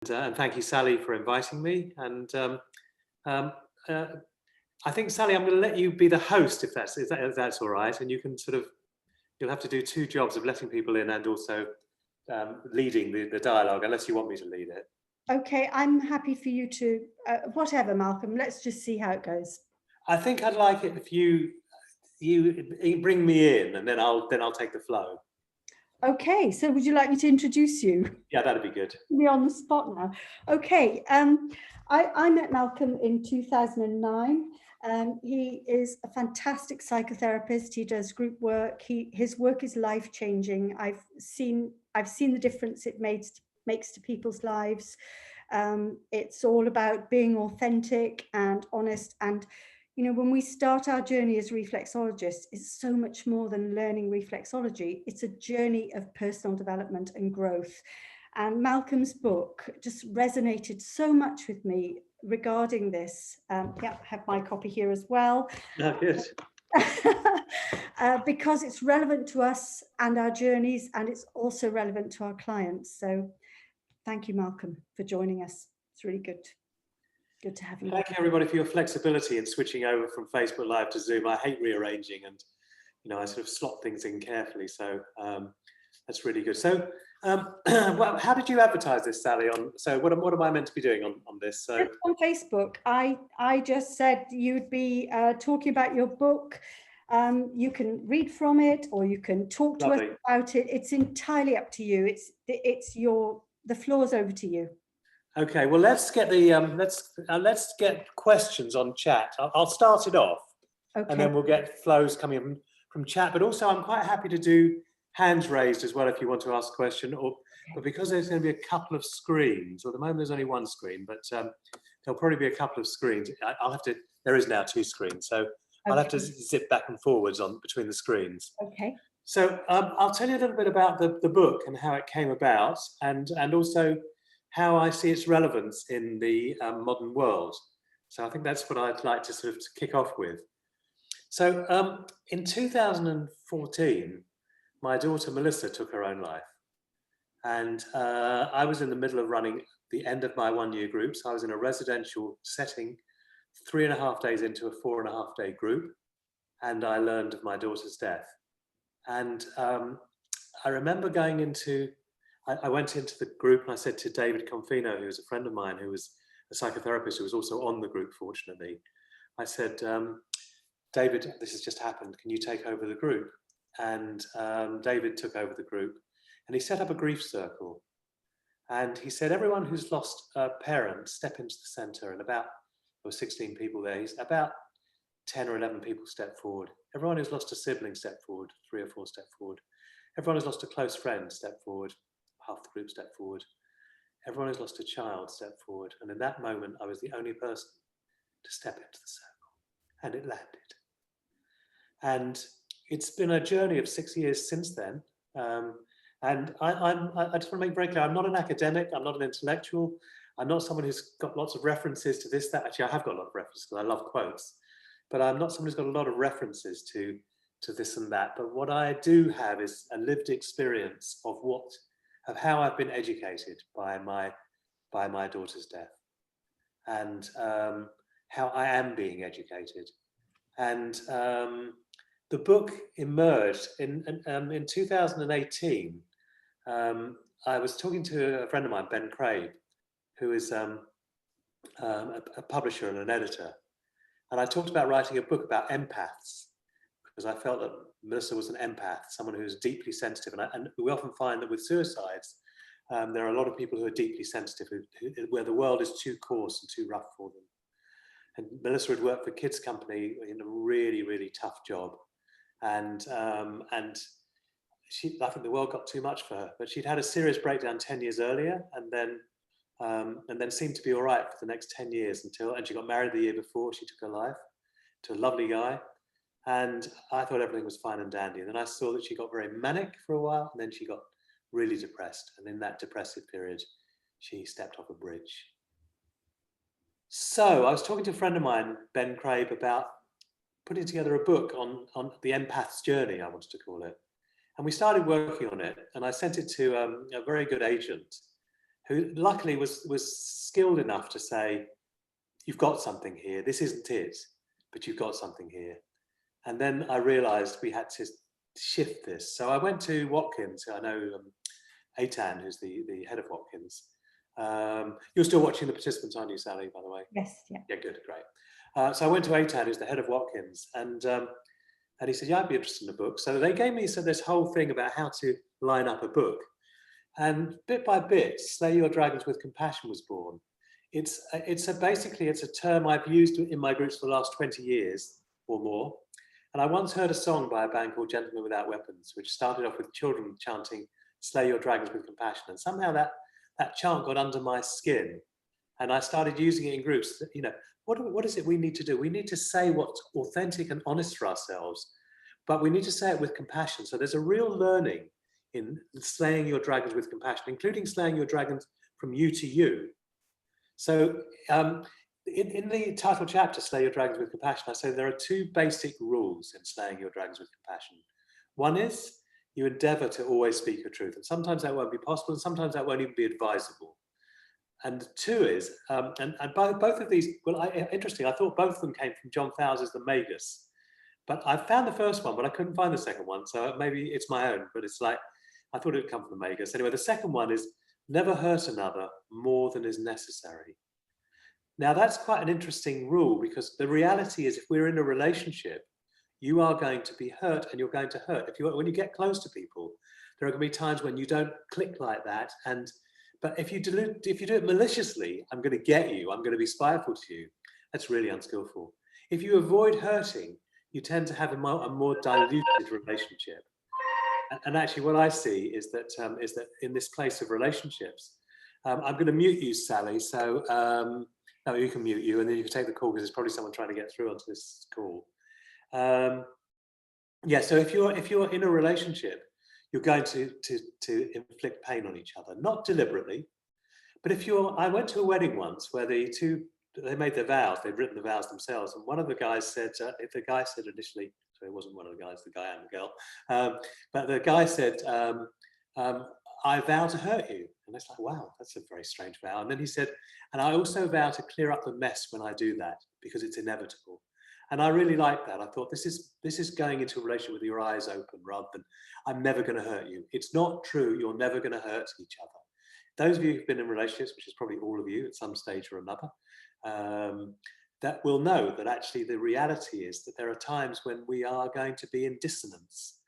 And thank you, Sally, for inviting me. And um, uh, I think, Sally, I'm going to let you be the host, if that's all right. And you can you'll have to do two jobs of letting people in and also leading the dialogue, unless you want me to lead it. Okay, I'm happy for you to, whatever, Malcolm. Let's just see how it goes. I think I'd like it if you bring me in, and then I'll take the flow. Okay, so would you like me to introduce you? Yeah, that'd be good. You're on the spot now. Okay, I met Malcolm in 2009. He is a fantastic psychotherapist. He does group work. His work is life-changing. I've seen the difference it makes to people's lives. It's all about being authentic and honest. And when we start our journey as reflexologists, it's so much more than learning reflexology. It's a journey of personal development and growth. And Malcolm's book just resonated so much with me regarding this. Yeah, I have my copy here as well. Oh, good. Because it's relevant to us and our journeys, and it's also relevant to our clients. So thank you, Malcolm, for joining us. It's really good to have you. Thank you, everybody, for your flexibility in switching over from Facebook Live to Zoom. I hate rearranging, and I sort of slot things in carefully. So that's really good. So well, how did you advertise this, Sally? So what am I meant to be doing on this? So just on Facebook, I just said you'd be talking about your book. You can read from it, or you can talk to us about it. It's entirely up to you. The floor's over to you. Okay, well, let's get the let's get questions on chat. I'll start it off, okay, and then we'll get flows coming from chat. But also, I'm quite happy to do hands raised as well if you want to ask a question. But because there's going to be a couple of screens, or at the moment there's only one screen, but there'll probably be a couple of screens. I'll have to. There is now two screens, so okay, I'll have to zip back and forwards between the screens. Okay. So I'll tell you a little bit about the book and how it came about, and also how I see its relevance in the modern world. So I think that's what I'd like to sort of kick off with. So in 2014, my daughter Melissa took her own life. And I was in the middle of running the end of my 1-year group. So I was in a residential setting, 3.5 days into a 4.5-day group. And I learned of my daughter's death. And I remember going into, I went into the group and I said to David Confino, who was a friend of mine, who was a psychotherapist, who was also on the group, fortunately. I said, David, this has just happened. Can you take over the group? And David took over the group and he set up a grief circle. And he said, everyone who's lost a parent, step into the center. And there were 16 people there. He's about 10 or 11 people step forward. Everyone who's lost a sibling, step forward. 3 or 4 step forward. Everyone who's lost a close friend, step forward. Half the group step forward. Everyone who's lost a child, step forward. And in that moment, I was the only person to step into the circle. And it landed. And it's been a journey of 6 years since then. And I just want to make very clear, I'm not an academic, I'm not an intellectual, I'm not someone who's got lots of references to this, that. Actually, I have got a lot of references because I love quotes, but I'm not someone who's got a lot of references to this and that. But what I do have is a lived experience of how I've been educated by my daughter's death, and how I am being educated. And the book emerged in 2018. I was talking to a friend of mine, Ben Craig, who is a publisher and an editor. And I talked about writing a book about empaths, because I felt that Melissa was an empath, someone who is deeply sensitive. And we often find that with suicides, there are a lot of people who are deeply sensitive, where the world is too coarse and too rough for them. And Melissa had worked for Kids Company in a really, really tough job. And I think the world got too much for her, but she'd had a serious breakdown 10 years earlier, and then seemed to be all right for the next 10 years and she got married the year before she took her life to a lovely guy. And I thought everything was fine and dandy. And then I saw that she got very manic for a while, and then she got really depressed. And in that depressive period, she stepped off a bridge. So I was talking to a friend of mine, Ben Craig, about putting together a book on the empath's journey, I wanted to call it. And we started working on it, and I sent it to a very good agent who luckily was skilled enough to say, you've got something here. This isn't it, but you've got something here. And then I realized we had to shift this. So I went to Watkins. I know Aitan, who's the head of Watkins. You're still watching the participants, aren't you, Sally, by the way? Yes, yeah. Yeah, good, great. So I went to Aitan, who's the head of Watkins, and he said, yeah, I'd be interested in a book. So they gave me this whole thing about how to line up a book. And bit by bit, Slay Your Dragons with Compassion was born. It's basically a term I've used in my groups for the last 20 years or more. And I once heard a song by a band called Gentlemen Without Weapons, which started off with children chanting, Slay Your Dragons with Compassion. And somehow that chant got under my skin. And I started using it in groups. You know, what is it we need to do? We need to say what's authentic and honest for ourselves, but we need to say it with compassion. So there's a real learning in slaying your dragons with compassion, including slaying your dragons from you to you. So in the title chapter, Slay Your Dragons with Compassion, I say there are two basic rules in slaying your dragons with compassion. One is you endeavor to always speak your truth. And sometimes that won't be possible, and sometimes that won't even be advisable. And two is, and both of these, well, interesting, I thought both of them came from John Fowles' The Magus. But I found the first one, but I couldn't find the second one. So maybe it's my own, but it's like, I thought it would come from the Magus. Anyway, the second one is, never hurt another more than is necessary. Now, that's quite an interesting rule, because the reality is if we're in a relationship, you are going to be hurt and you're going to hurt. When you get close to people, there are going to be times when you don't click like that. But if you do it maliciously, I'm going to get you, I'm going to be spiteful to you. That's really unskillful. If you avoid hurting, you tend to have a more diluted relationship. And actually what I see is that in this place of relationships, I'm going to mute you, Sally. So no, you can mute you, and then you can take the call, because there's probably someone trying to get through onto this call. Yeah, so if you're in a relationship, you're going to inflict pain on each other, not deliberately. But I went to a wedding once where they made their vows, they'd written the vows themselves, and one of the guys said, if the guy said initially, so it wasn't one of the guys, the guy and the girl, but the guy said, I vow to hurt you. And it's like, wow, that's a very strange vow. And then he said, and I also vow to clear up the mess when I do that, because it's inevitable. And I really like that. I thought this is going into a relationship with your eyes open, rather than I'm never going to hurt you. It's not true. You're never going to hurt each other. Those of you who've been in relationships, which is probably all of you at some stage or another, that will know that actually the reality is that there are times when we are going to be in dissonance.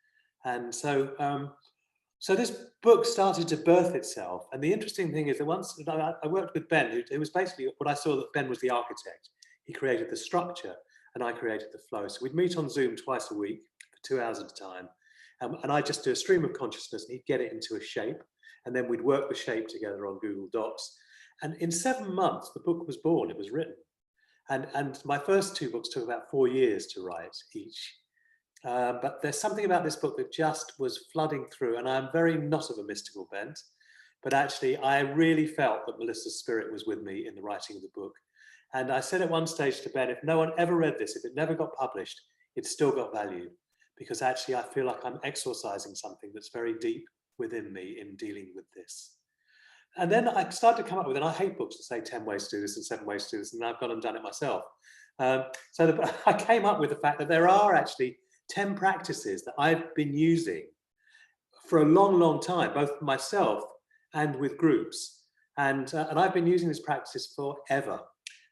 And so this book started to birth itself. And the interesting thing is that once I worked with Ben, who was basically what I saw, that Ben was the architect. He created the structure and I created the flow. So we'd meet on Zoom twice a week for 2 hours at a time. And I just do a stream of consciousness, and he'd get it into a shape. And then we'd work the shape together on Google Docs. And in 7 months, the book was born, it was written. And my first 2 books took about 4 years to write each. But there's something about this book that just was flooding through, and I'm very not of a mystical bent, but actually I really felt that Melissa's spirit was with me in the writing of the book. And I said at one stage to Ben, if no one ever read this, if it never got published, it's still got value, because actually I feel like I'm exorcising something that's very deep within me in dealing with this. And then I started to come up with, and I hate books that say 10 ways to do this and 7 ways to do this, and I've gone and done it myself. I came up with the fact that there are actually 10 practices that I've been using for a long, long time, both myself and with groups. And I've been using these practices forever.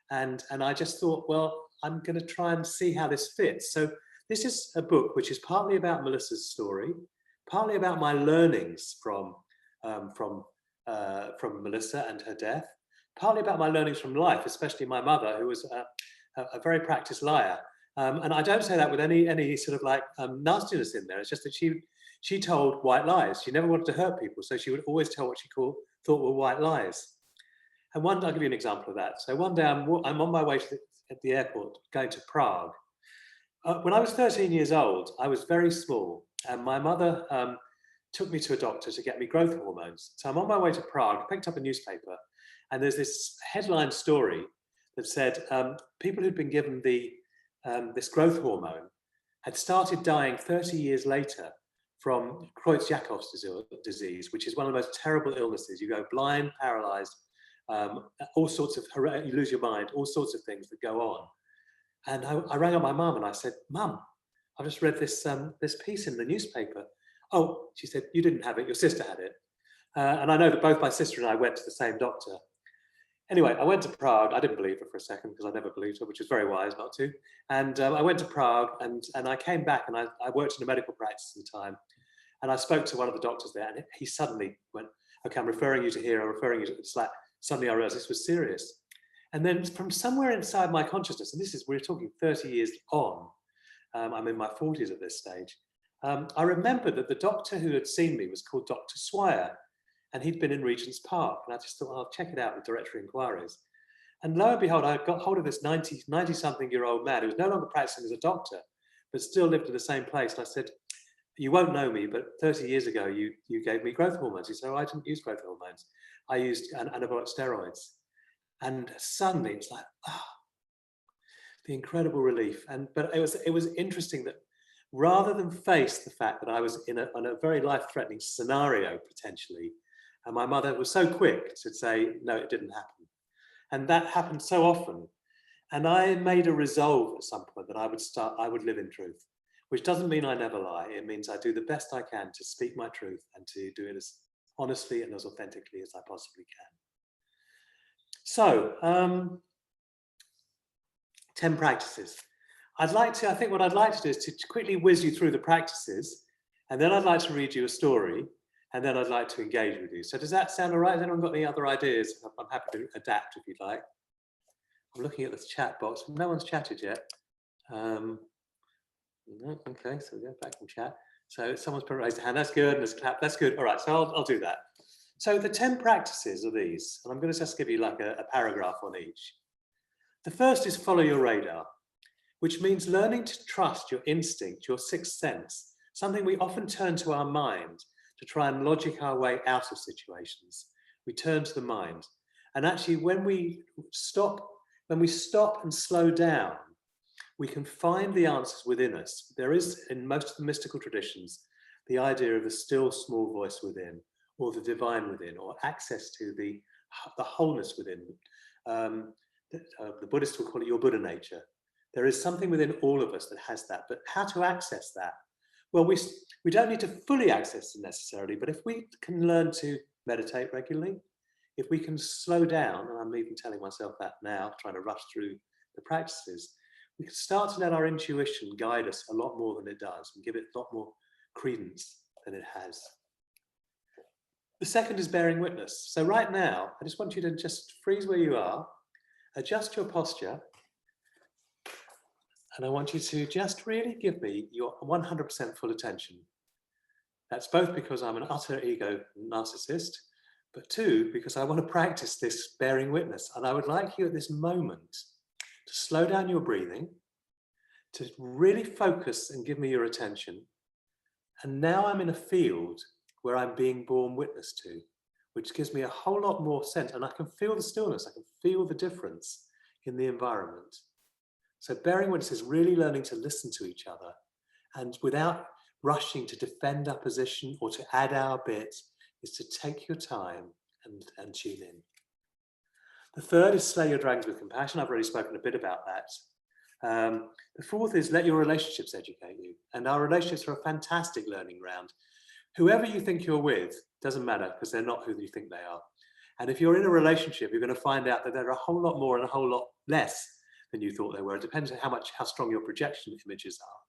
And I just thought, well, I'm going to try and see how this fits. So this is a book which is partly about Melissa's story, partly about my learnings from Melissa and her death, partly about my learnings from life, especially my mother, who was a very practiced liar. And I don't say that with any sort of like nastiness in there. It's just that she told white lies. She never wanted to hurt people, so she would always tell what she thought were white lies. And I'll give you an example of that. So one day I'm on my way at the airport going to Prague. When I was 13 years old, I was very small, and my mother took me to a doctor to get me growth hormones. So I'm on my way to Prague, picked up a newspaper, and there's this headline story that said people who'd been given this growth hormone had started dying 30 years later from Creutzfeldt-Jakob's disease, which is one of the most terrible illnesses. You go blind, paralyzed, all sorts of, you lose your mind, all sorts of things that go on. And I rang up my mum and I said, Mum, I've just read this piece in the newspaper. Oh, she said, you didn't have it, your sister had it. And I know that both my sister and I went to the same doctor. Anyway, I went to Prague. I didn't believe her for a second because I never believed her, which was very wise not to. And I went to Prague and I came back and I worked in a medical practice at the time. And I spoke to one of the doctors there and he suddenly went, okay, I'm referring you to here, I'm referring you to, it's like, suddenly I realized this was serious. And then from somewhere inside my consciousness, and we're talking 30 years on, I'm in my 40s at this stage, I remembered that the doctor who had seen me was called Dr. Swire, and he'd been in Regent's Park. And I just thought, I'll check it out with directory inquiries. And lo and behold, I got hold of this 90-something-year-old man who was no longer practicing as a doctor, but still lived in the same place. And I said, you won't know me, but 30 years ago, you gave me growth hormones. He said, oh, I didn't use growth hormones. I used anabolic steroids. And suddenly it's like, the incredible relief. But it was interesting that rather than face the fact that I was in a very life-threatening scenario, potentially, and my mother was so quick to say, no, it didn't happen. And that happened so often. And I made a resolve at some point that I would live in truth, which doesn't mean I never lie. It means I do the best I can to speak my truth and to do it as honestly and as authentically as I possibly can. So, 10 practices. I think what I'd like to do is to quickly whiz you through the practices, and then I'd like to read you a story, and then I'd like to engage with you. So does that sound all right? Has anyone got any other ideas? I'm happy to adapt if you'd like. I'm looking at this chat box. No one's chatted yet. No, okay, so we go back from chat. So someone's raised a hand. That's good. There's a clap. That's good. All right, so I'll do that. So the 10 practices are these, and I'm going to just give you like a paragraph on each. The first is follow your radar, which means learning to trust your instinct, your sixth sense, something we often turn to our mind to try and logic our way out of situations. We turn to the mind. And actually, when we stop and slow down, we can find the answers within us. There is, in most of the mystical traditions, the idea of the still small voice within, or the divine within, or access to the wholeness within. The Buddhists will call it your Buddha nature. There is something within all of us that has that, but how to access that? Well, we don't need to fully access it necessarily, but if we can learn to meditate regularly, if we can slow down, and I'm even telling myself that now, trying to rush through the practices, we can start to let our intuition guide us a lot more than it does and give it a lot more credence than it has. The second is bearing witness. So right now, I just want you to just freeze where you are, adjust your posture, and I want you to just really give me your 100% full attention. That's both because I'm an utter ego narcissist, but two, because I want to practice this bearing witness. And I would like you at this moment to slow down your breathing, to really focus and give me your attention. And now I'm in a field where I'm being borne witness to, which gives me a whole lot more sense. And I can feel the stillness, I can feel the difference in the environment. So bearing witness is really learning to listen to each other, and without rushing to defend our position or to add our bit, is to take your time and tune in. The third is slay your dragons with compassion. I've already spoken a bit about that. The fourth is let your relationships educate you. And our relationships are a fantastic learning ground. Whoever you think you're with, doesn't matter, because they're not who you think they are. And if you're in a relationship, you're going to find out that there are a whole lot more and a whole lot less than you thought they were. It depends on how strong your projection images are.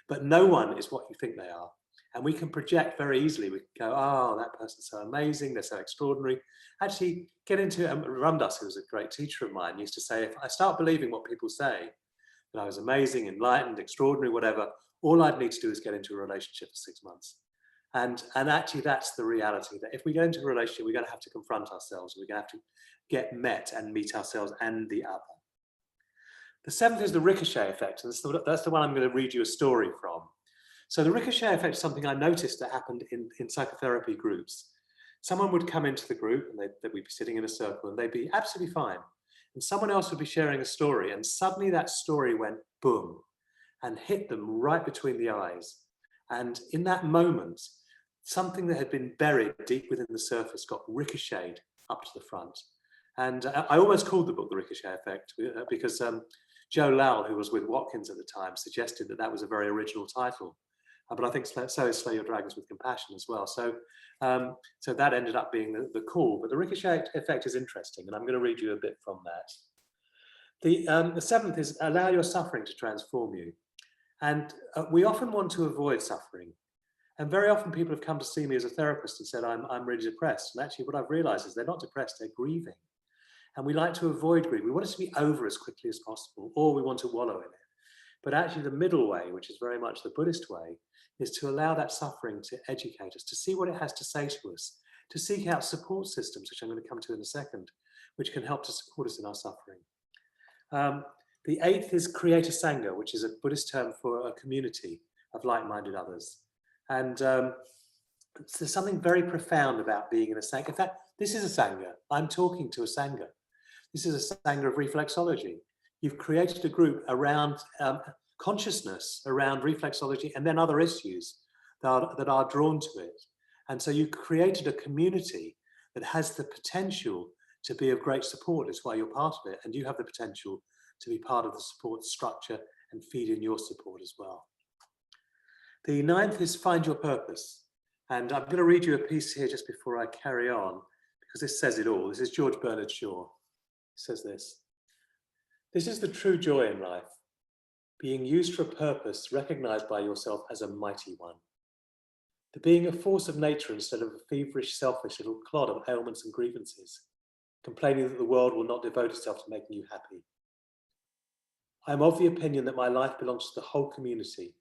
But no one is what you think they are. And we can project very easily. We can go, oh, that person's so amazing, they're so extraordinary. Actually, get into it. Ramdas, who was a great teacher of mine, used to say, if I start believing what people say, that I was amazing, enlightened, extraordinary, whatever, all I'd need to do is get into a relationship for 6 months. And actually, that's the reality, that if we get into a relationship, we're going to have to confront ourselves. We're going to have to get met and meet ourselves and the other. The seventh is the ricochet effect. And that's the one I'm going to read you a story from. So the ricochet effect is something I noticed that happened in psychotherapy groups. Someone would come into the group and they'd be sitting in a circle and they'd be absolutely fine. And someone else would be sharing a story, and suddenly that story went boom and hit them right between the eyes. And in that moment, something that had been buried deep within the surface got ricocheted up to the front. And I almost called the book The Ricochet Effect because Joe Lowell, who was with Watkins at the time, suggested that that was a very original title. But I think so is Slay Your Dragons with Compassion as well. So, so that ended up being the call. But the Ricochet Effect is interesting, and I'm going to read you a bit from that. The seventh is allow your suffering to transform you. And we often want to avoid suffering. And very often people have come to see me as a therapist and said, I'm really depressed. And actually what I've realized is they're not depressed, they're grieving. And we like to avoid grief. We want it to be over as quickly as possible, or we want to wallow in it. But actually the middle way, which is very much the Buddhist way, is to allow that suffering to educate us, to see what it has to say to us, to seek out support systems, which I'm going to come to in a second, which can help to support us in our suffering. The eighth is create a sangha, which is a Buddhist term for a community of like-minded others. And there's something very profound about being in a sangha. In fact, this is a sangha. I'm talking to a sangha. This is a sangha of reflexology. You've created a group around consciousness, around reflexology, and then other issues that are drawn to it. And so you created a community that has the potential to be of great support. That's why you're part of it. And you have the potential to be part of the support structure and feed in your support as well. The ninth is find your purpose. And I'm going to read you a piece here just before I carry on, because this says it all. This is George Bernard Shaw. He says this: "This is the true joy in life, being used for a purpose recognized by yourself as a mighty one. The being a force of nature instead of a feverish, selfish little clod of ailments and grievances, complaining that the world will not devote itself to making you happy. I am of the opinion that my life belongs to the whole community,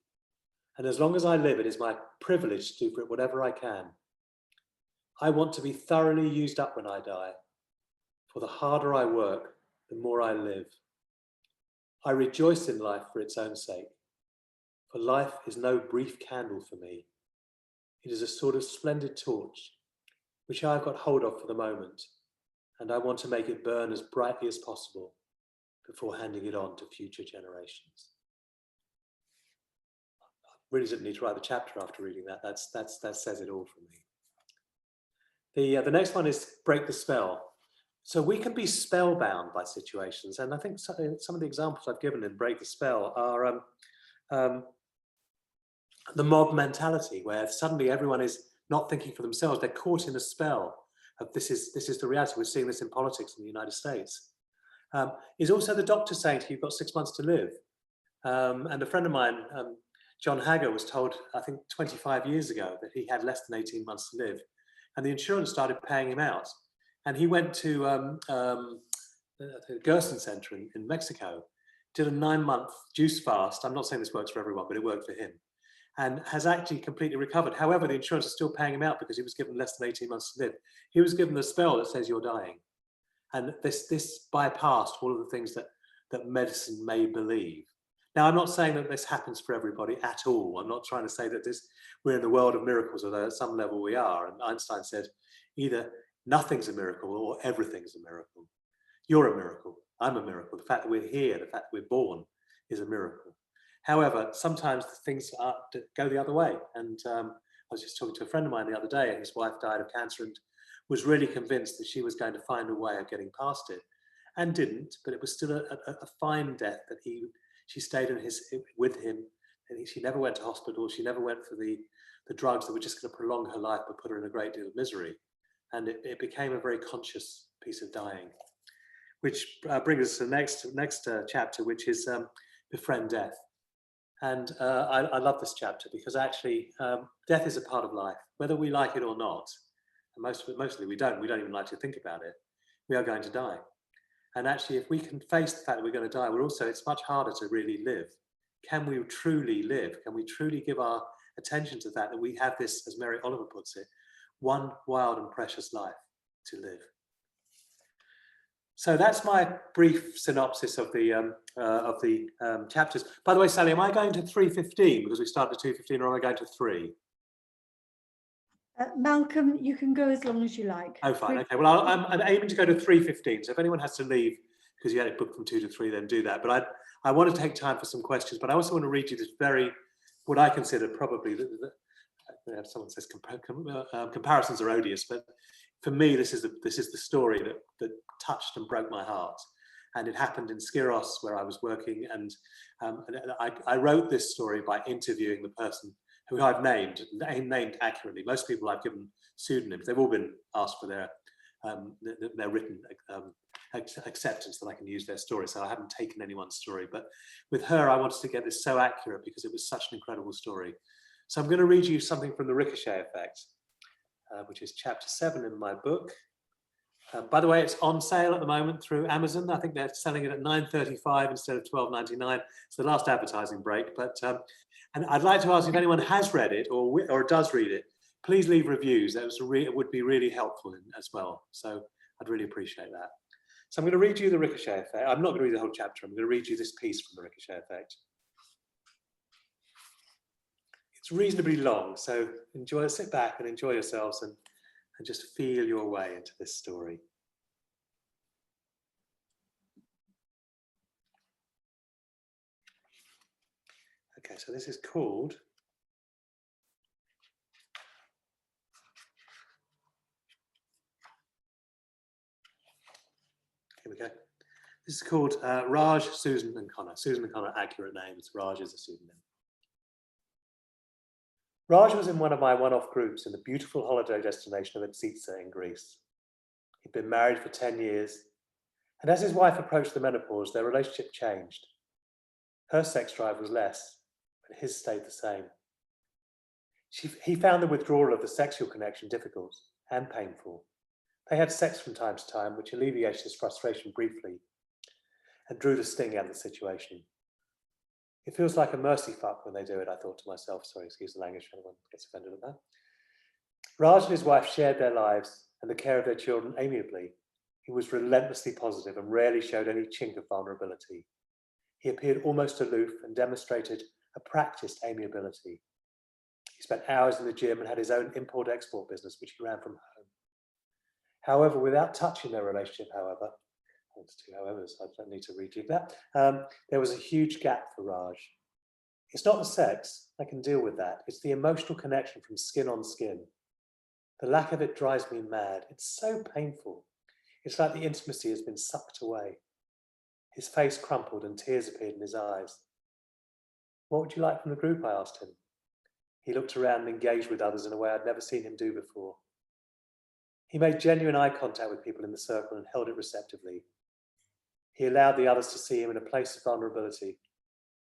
and as long as I live, it is my privilege to do for it whatever I can. I want to be thoroughly used up when I die, for the harder I work, the more I live. I rejoice in life for its own sake, for life is no brief candle for me. It is a sort of splendid torch, which I have got hold of for the moment, and I want to make it burn as brightly as possible before handing it on to future generations." I really didn't need to write the chapter after reading that. That says it all for me. The next one is break the spell. So we can be spellbound by situations, and I think some of the examples I've given in Break the Spell are the mob mentality, where suddenly everyone is not thinking for themselves. They're caught in a spell of this is the reality. We're seeing this in politics in the United States. Is also the doctor saying to you, you've got 6 months to live. And a friend of mine, John Hagger, was told, I think 25 years ago, that he had less than 18 months to live. And the insurance started paying him out. And he went to the Gerson Center in Mexico, did a 9-month juice fast. I'm not saying this works for everyone, but it worked for him, and has actually completely recovered. However, the insurance is still paying him out because he was given less than 18 months to live. He was given a spell that says you're dying. And this bypassed all of the things that medicine may believe. Now, I'm not saying that this happens for everybody at all. I'm not trying to say that we're in the world of miracles, although at some level we are. And Einstein said, either nothing's a miracle or everything's a miracle. You're a miracle. I'm a miracle. The fact that we're here, the fact that we're born is a miracle. However, sometimes things go the other way. And I was just talking to a friend of mine the other day, and his wife died of cancer and was really convinced that she was going to find a way of getting past it, and didn't, but it was still a fine death that she stayed with him, and she never went to hospital. She never went for the drugs that were just going to prolong her life but put her in a great deal of misery. And it became a very conscious piece of dying, which brings us to the next chapter, which is Befriend Death. And I love this chapter because actually death is a part of life, whether we like it or not. And mostly we don't even like to think about it. We are going to die. And actually, if we can face the fact that we're going to die, it's much harder to really live. Can we truly live? Can we truly give our attention to that we have this, as Mary Oliver puts it, one wild and precious life to live? So that's my brief synopsis of the chapters. By the way, Sally, am I going to 3:15 because we started at 2:15, or am I going to 3? Malcolm, you can go as long as you like. Oh, fine. Okay. Well, I'm aiming to go to 3:15. So if anyone has to leave because you had it booked from 2 to 3, then do that. But I want to take time for some questions. But I also want to read you this very what I consider probably someone says comparisons are odious, but for me, this is the story that touched and broke my heart. And it happened in Skiros, where I was working, and I wrote this story by interviewing the person who I've named accurately. Most people I've given pseudonyms. They've all been asked for their written acceptance that I can use their story. So I haven't taken anyone's story, but with her, I wanted to get this so accurate because it was such an incredible story. So I'm going to read you something from the Ricochet Effect, which is chapter 7 in my book. By the way, it's on sale at the moment through Amazon. I think they're selling it at $9.35 instead of $12.99. It's the last advertising break. But and I'd like to ask if anyone has read it or does read it, please leave reviews. It would be really helpful as well. So I'd really appreciate that. So I'm going to read you the Ricochet Effect. I'm not going to read the whole chapter. I'm going to read you this piece from the Ricochet Effect. It's reasonably long, so sit back and enjoy yourselves and just feel your way into this story. Okay, so this is called Here we go. This is called Raj, Susan and Connor. Susan and Connor, accurate names. Raj is a pseudonym. Raj was in one of my one-off groups in the beautiful holiday destination of Atsitsa in Greece. He'd been married for 10 years, and as his wife approached the menopause, their relationship changed. Her sex drive was less, but his stayed the same. He found the withdrawal of the sexual connection difficult and painful. They had sex from time to time, which alleviated his frustration briefly and drew the sting out of the situation. It feels like a mercy fuck when they do it, I thought to myself. Sorry, excuse the language if anyone gets offended at that. Raj and his wife shared their lives and the care of their children amiably. He was relentlessly positive and rarely showed any chink of vulnerability. He appeared almost aloof and demonstrated a practiced amiability. He spent hours in the gym and had his own import-export business, which he ran from home. However, without touching their relationship, there's two howevers, I don't need to read you that, there was a huge gap for Raj. It's not the sex, I can deal with that. It's the emotional connection from skin on skin. The lack of it drives me mad. It's so painful. It's like the intimacy has been sucked away. His face crumpled and tears appeared in his eyes. What would you like from the group? I asked him. He looked around and engaged with others in a way I'd never seen him do before. He made genuine eye contact with people in the circle and held it receptively. He allowed the others to see him in a place of vulnerability,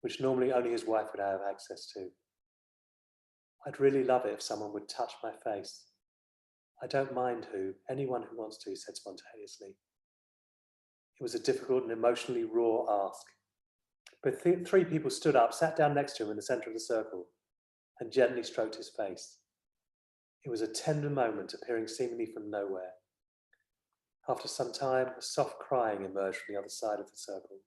which normally only his wife would have access to. I'd really love it if someone would touch my face. I don't mind who, anyone who wants to, he said spontaneously. It was a difficult and emotionally raw ask. But three people stood up, sat down next to him in the center of the circle, and gently stroked his face. It was a tender moment appearing seemingly from nowhere. After some time, a soft crying emerged from the other side of the circle.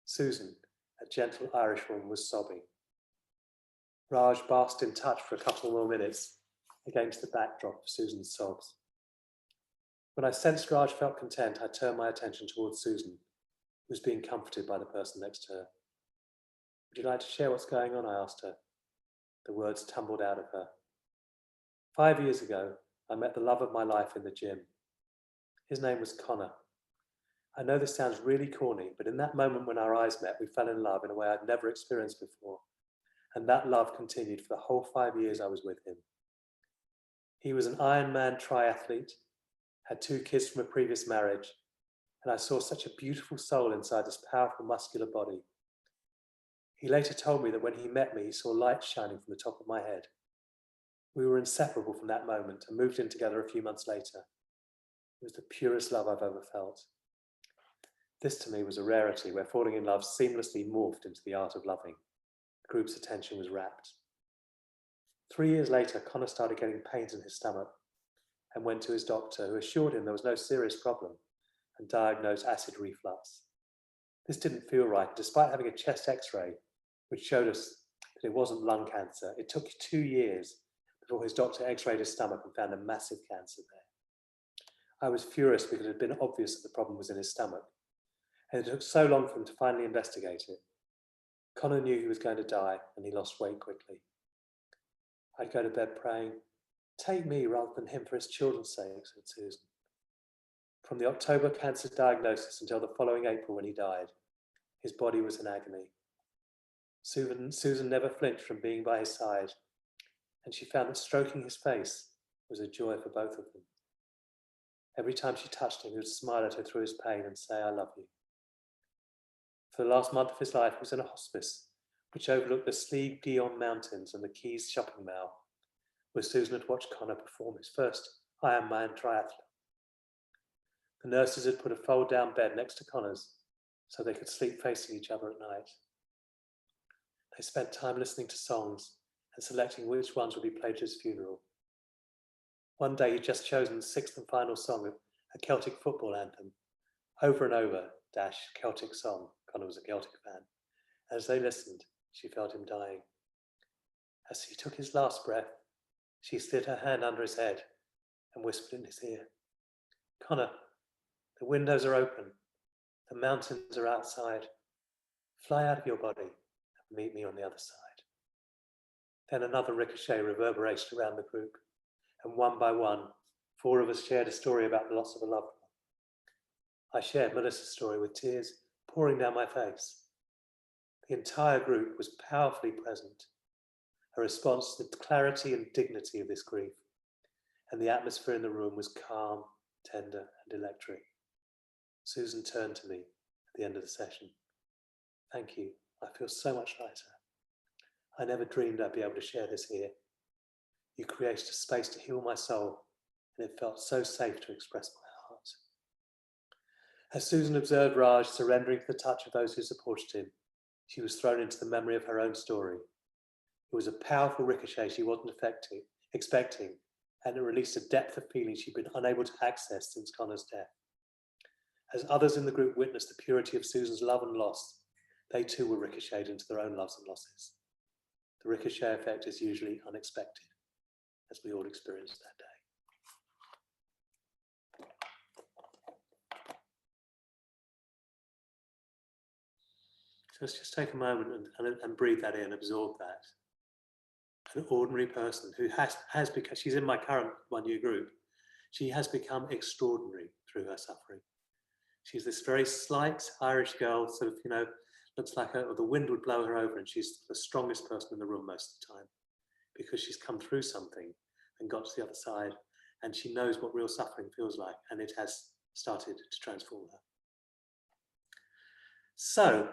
Susan, a gentle Irish woman, was sobbing. Raj basked in touch for a couple more minutes against the backdrop of Susan's sobs. When I sensed Raj felt content, I turned my attention towards Susan, who was being comforted by the person next to her. Would you like to share what's going on? I asked her. The words tumbled out of her. 5 years ago, I met the love of my life in the gym. His name was Connor. I know this sounds really corny, but in that moment when our eyes met, we fell in love in a way I'd never experienced before. And that love continued for the whole 5 years I was with him. He was an Ironman triathlete, had 2 kids from a previous marriage, and I saw such a beautiful soul inside this powerful muscular body. He later told me that when he met me, he saw light shining from the top of my head. We were inseparable from that moment and moved in together a few months later. It was the purest love I've ever felt. This to me was a rarity where falling in love seamlessly morphed into the art of loving. The group's attention was rapt. 3 years later, Connor started getting pains in his stomach and went to his doctor, who assured him there was no serious problem and diagnosed acid reflux. This didn't feel right. Despite having a chest x-ray, which showed us that it wasn't lung cancer, it took 2 years before his doctor x-rayed his stomach and found a massive cancer there. I was furious because it had been obvious that the problem was in his stomach, and it took so long for them to finally investigate it. Connor knew he was going to die and he lost weight quickly. I'd go to bed praying, take me rather than him for his children's sake, said Susan. From the October cancer diagnosis until the following April when he died, his body was in agony. Susan never flinched from being by his side, and she found that stroking his face was a joy for both of them. Every time she touched him, he would smile at her through his pain and say, I love you. For the last month of his life, he was in a hospice, which overlooked the Slieve-Guillaume Mountains and the Keys shopping mall, where Susan had watched Connor perform his first Ironman triathlon. The nurses had put a fold-down bed next to Connor's so they could sleep facing each other at night. They spent time listening to songs and selecting which ones would be played at his funeral. One day he'd just chosen the sixth and final song, a Celtic football anthem, over and over, Celtic song. Connor was a Celtic fan. As they listened, she felt him dying. As he took his last breath, she slid her hand under his head and whispered in his ear, Connor, the windows are open. The mountains are outside. Fly out of your body and meet me on the other side. Then another ricochet reverberated around the group, and one by one, 4 of us shared a story about the loss of a loved one. I shared Melissa's story with tears pouring down my face. The entire group was powerfully present, a response to the clarity and dignity of this grief, and the atmosphere in the room was calm, tender, and electric. Susan turned to me at the end of the session. Thank you. I feel so much lighter. I never dreamed I'd be able to share this here. You created a space to heal my soul, and it felt so safe to express my heart. As Susan observed Raj surrendering to the touch of those who supported him, she was thrown into the memory of her own story. It was a powerful ricochet she wasn't expecting, and it released a depth of feeling she'd been unable to access since Connor's death. As others in the group witnessed the purity of Susan's love and loss, they too were ricocheted into their own loves and losses. The ricochet effect is usually unexpected, as we all experienced that day. So let's just take a moment and breathe that in, absorb that. An ordinary person who has become, she's in my current 1-year group, she has become extraordinary through her suffering. She's this very slight Irish girl, sort of, looks like the wind would blow her over, and she's the strongest person in the room most of the time because she's come through something and got to the other side, and she knows what real suffering feels like, and it has started to transform her. So,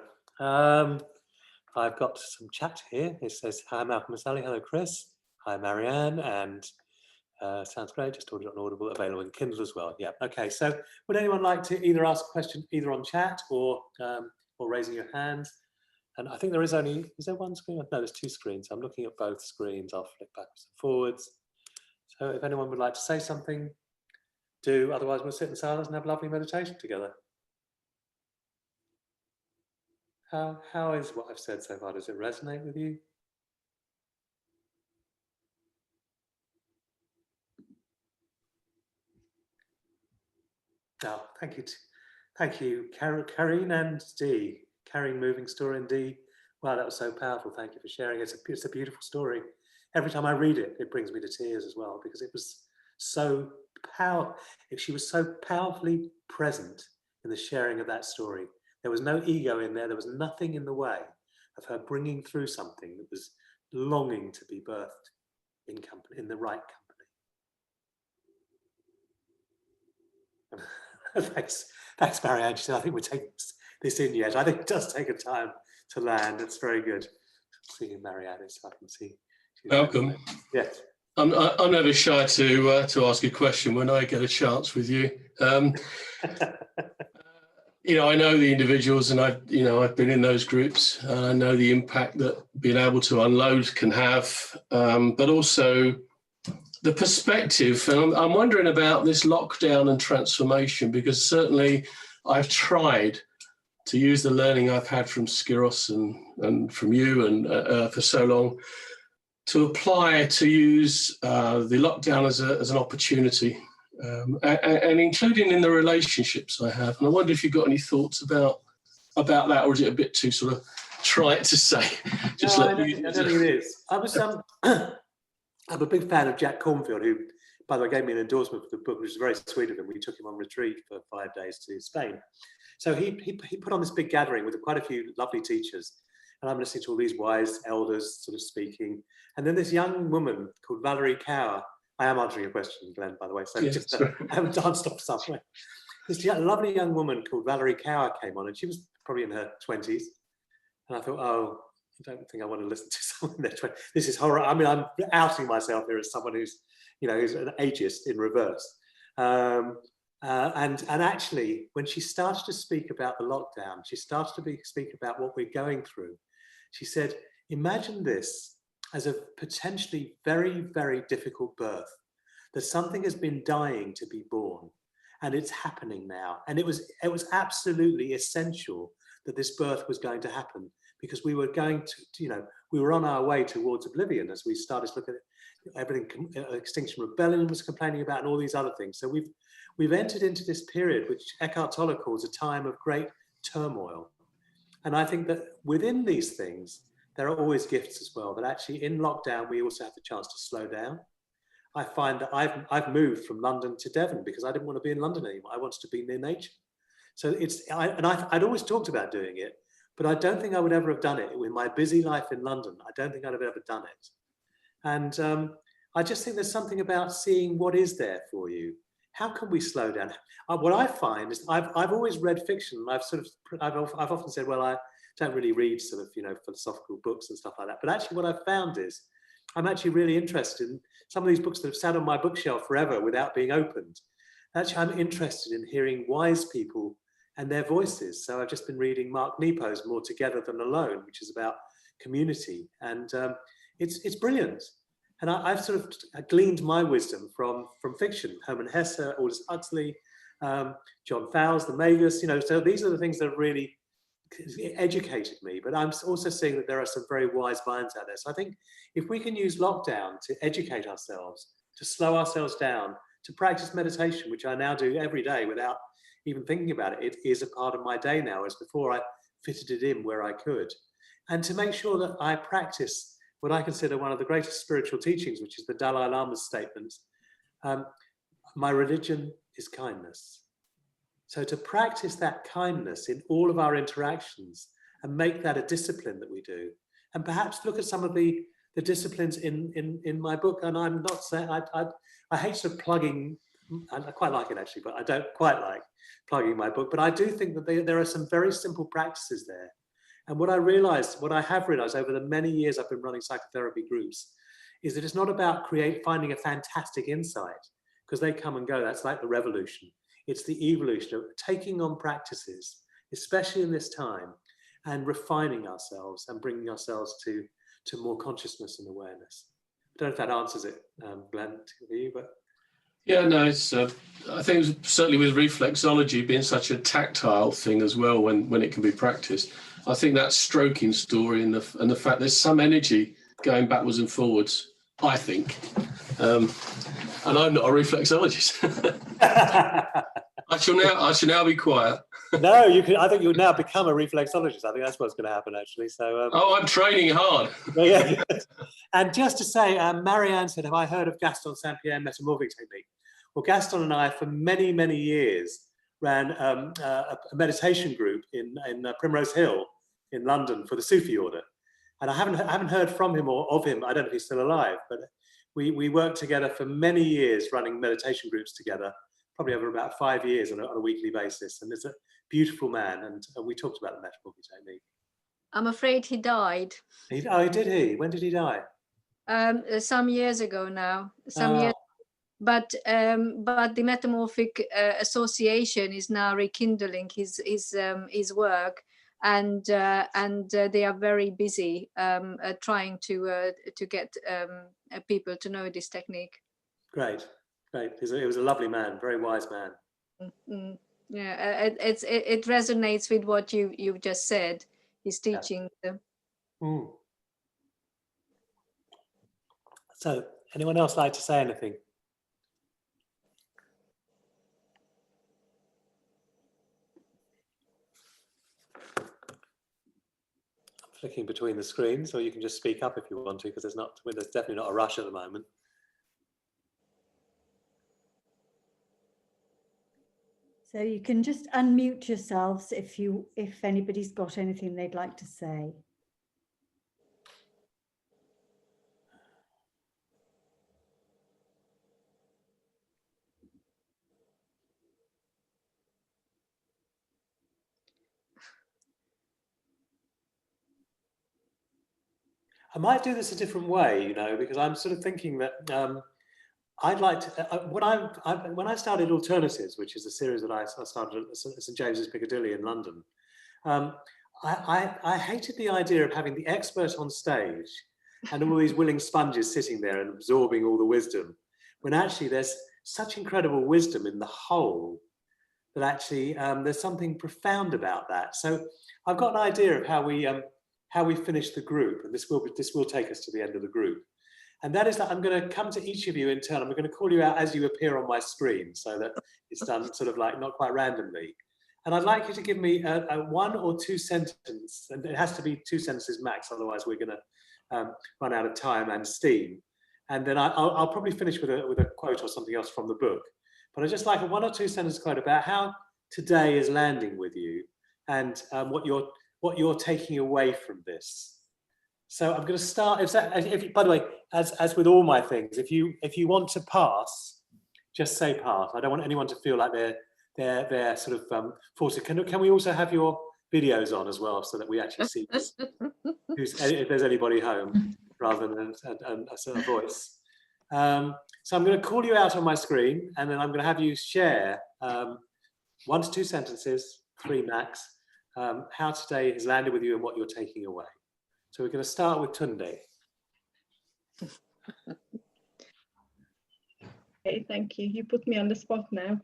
I've got some chat here. It says, hi, Malcolm and Sally. Hello, Chris. Hi, Marianne. And sounds great. Just ordered on Audible, available in Kindle as well. Yeah. Okay. So would anyone like to either ask a question either on chat or raising your hands? And I think there is there one screen? No, there's 2 screens. I'm looking at both screens. I'll flick backwards and forwards. So if anyone would like to say something, do. Otherwise, we'll sit in silence and have a lovely meditation together. How is what I've said so far? Does it resonate with you? No, thank you, Karine and Dee. Carrying moving story and Dee. Wow, that was so powerful. Thank you for sharing. It's a beautiful story. Every time I read it, it brings me to tears as well because it was so she was so powerfully present in the sharing of that story. There was no ego in there. There was nothing in the way of her bringing through something that was longing to be birthed in the right company. Thanks, Marianne. She said, I think we're taking this in yet. I think it does take a time to land. It's very good. Seeing Marianne, so I can see. Malcolm. Yes. I'm never shy to ask a question when I get a chance with you. I know the individuals, and I've been in those groups. I know the impact that being able to unload can have, but also the perspective. And I'm wondering about this lockdown and transformation, because certainly I've tried to use the learning I've had from Skiros and from you and for so long to apply to use the lockdown as an opportunity. And including in the relationships I have. And I wonder if you've got any thoughts about that, or is it a bit too sort of trite to say. Just No, let I me. don't think it is. I was I'm a big fan of Jack Cornfield, who, by the way, gave me an endorsement for the book, which was very sweet of him. We took him on retreat for 5 days to Spain. So he put on this big gathering with quite a few lovely teachers. And I'm listening to all these wise elders sort of speaking. And then this young woman called Valerie Cower. I am answering your question, Glenn, by the way. So I haven't danced off somewhere. This lovely young woman called Valerie Cower came on, and she was probably in her 20s. And I thought, oh, I don't think I want to listen to someone in their 20s. This is horror. I mean, I'm outing myself here as someone who's an ageist in reverse. And actually, when she started to speak about the lockdown, she started to speak about what we're going through. She said, imagine this as a potentially very, very difficult birth, that something has been dying to be born, and it's happening now. And it was absolutely essential that this birth was going to happen, because we were going to, we were on our way towards oblivion as we started to look at everything. Extinction Rebellion was complaining about, and all these other things. So we've entered into this period, which Eckhart Tolle calls a time of great turmoil. And I think that within these things, there are always gifts as well. But actually, in lockdown, we also have the chance to slow down. I find that I've moved from London to Devon because I didn't want to be in London anymore. I wanted to be near nature. So I'd always talked about doing it, but I don't think I would ever have done it with my busy life in London. I don't think I'd have ever done it. And I just think there's something about seeing what is there for you. How can we slow down? What I find is I've always read fiction. I've often said, well, I don't really read sort of philosophical books and stuff like that. But actually, what I've found is I'm actually really interested in some of these books that have sat on my bookshelf forever without being opened. Actually, I'm interested in hearing wise people and their voices. So I've just been reading Mark Nepo's More Together Than Alone, which is about community, and it's brilliant. And I've sort of gleaned my wisdom from fiction, Hermann Hesse, Aldous Huxley, John Fowles, The Magus, so these are the things that have really educated me. But I'm also seeing that there are some very wise minds out there. So I think if we can use lockdown to educate ourselves, to slow ourselves down, to practice meditation, which I now do every day without even thinking about it. It is a part of my day now, whereas before I fitted it in where I could. And to make sure that I practice what I consider one of the greatest spiritual teachings, which is the Dalai Lama's statement, my religion is kindness. So to practice that kindness in all of our interactions and make that a discipline that we do, and perhaps look at some of the disciplines in my book. And I'm not saying, I hate sort of plugging, I quite like it actually, but I don't quite like plugging my book. But I do think that there are some very simple practices there. And what I have realized over the many years I've been running psychotherapy groups, is that it's not about finding a fantastic insight, because they come and go. That's like the revolution. It's the evolution of taking on practices, especially in this time, and refining ourselves and bringing ourselves to more consciousness and awareness. I don't know if that answers it, Glenn, to you, but. Yeah, no, it's. I think it was certainly with reflexology being such a tactile thing as well, when it can be practiced. I think that stroking story and the fact there's some energy going backwards and forwards. I think, and I'm not a reflexologist. I shall now be quiet. No, you can. I think you'll now become a reflexologist. I think that's what's going to happen, actually. So. I'm training hard. Yeah. And just to say, Marianne said, "Have I heard of Gaston Saint-Pierre metamorphic technique?" Well, Gaston and I, for many, many years, ran a meditation group in Primrose Hill in London for the Sufi order. And I haven't heard from him or of him. I don't know if he's still alive, but we worked together for many years running meditation groups together, probably over about 5 years on a weekly basis. And he's a beautiful man. And we talked about the metamorphic technique. I'm afraid he died. Oh, did he? When did he die? Some years ago now. Years. But the Metamorphic Association is now rekindling his work, and they are very busy trying to get people to know this technique. Great. He was a lovely man, very wise man. Mm-hmm. Yeah, it resonates with what you've just said. His teaching. Yeah. So, anyone else like to say anything? flicking between the screens, or you can just speak up if you want to, because there's definitely not a rush at the moment. So you can just unmute yourselves if anybody's got anything they'd like to say. I might do this a different way, you know, because I'm sort of thinking that I'd like to, when I started Alternatives, which is a series that I started at St James's Piccadilly in London, I hated the idea of having the expert on stage and all these willing sponges sitting there and absorbing all the wisdom, when actually there's such incredible wisdom in the whole that actually there's something profound about that. So I've got an idea of how we finish the group, and this will take us to the end of the group. And that is that I'm going to come to each of you in turn. I'm going to call you out as you appear on my screen, so that it's done sort of like not quite randomly. And I'd like you to give me a 1 or 2 sentences, and it has to be 2 sentences max, otherwise we're going to run out of time and steam. And then I'll probably finish with a quote or something else from the book. But I'd just like a 1 or 2 sentence quote about how today is landing with you, and what you're taking away from this. So I'm going to start. By the way, as with all my things, if you want to pass, just say pass. I don't want anyone to feel like they're sort of forced. Can we also have your videos on as well, so that we actually see if there's anybody home, rather than a sort of voice. So I'm going to call you out on my screen, and then I'm going to have you share 1 to 2 sentences, 3 max, how today has landed with you and what you're taking away. So we're going to start with Tunde. Okay, thank you. You put me on the spot now.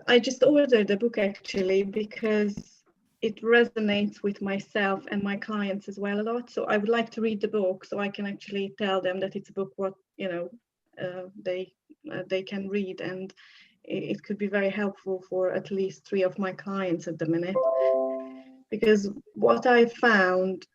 I just ordered the book actually because it resonates with myself and my clients as well a lot. So I would like to read the book so I can actually tell them that it's a book what they can read, and it could be very helpful for at least 3 of my clients at the minute. Because what I found,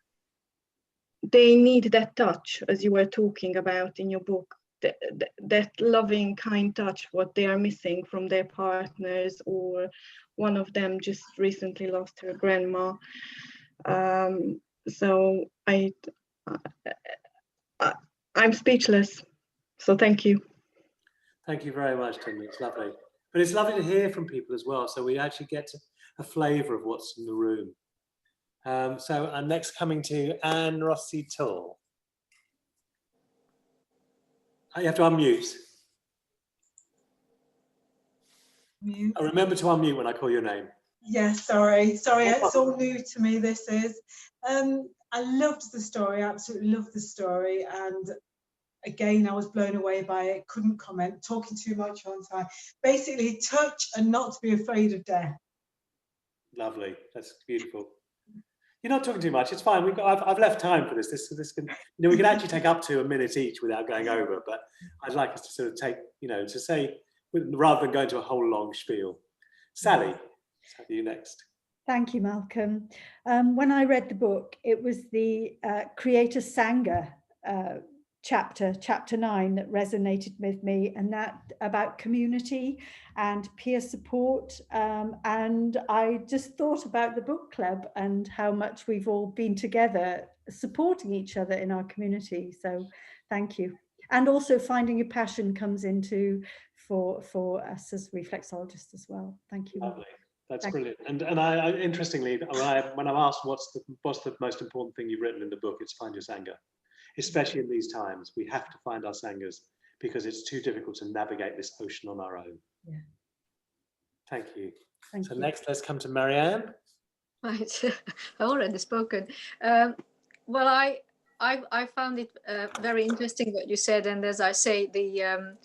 they need that touch, as you were talking about in your book, that loving, kind touch, what they are missing from their partners, or one of them just recently lost her grandma. So I'm speechless. So thank you. Thank you very much, Tim. It's lovely. But it's lovely to hear from people as well, so we actually get a flavour of what's in the room. So I'm next coming to Anne Rossi Tull. You have to unmute. Mute. Remember to unmute when I call your name. Yes, sorry, it's all new to me, this is. I loved the story, absolutely loved the story, and again, I was blown away by it, couldn't comment, talking too much on time. Basically, touch and not to be afraid of death. Lovely, that's beautiful. You're not talking too much. It's fine. I've left time for this. This can, we can actually take up to a minute each without going over. But I'd like us to sort of take, to say, rather than going to a whole long spiel. Sally, let's have you next. Thank you, Malcolm. When I read the book, it was the Creator Sangha chapter 9 that resonated with me, and that about community and peer support, and I just thought about the book club and how much we've all been together supporting each other in our community. So thank you. And also finding your passion comes into for us as reflexologists as well. Thank you. Lovely. That's brilliant. And I interestingly, when I'm asked what's the most important thing you've written in the book, it's find your Sangha. Especially in these times, we have to find our Sanghas because it's too difficult to navigate this ocean on our own. Yeah. Thank you. Thank you. Next, let's come to Marianne. Right, I already spoken. Well, I found it very interesting what you said, and as I say, the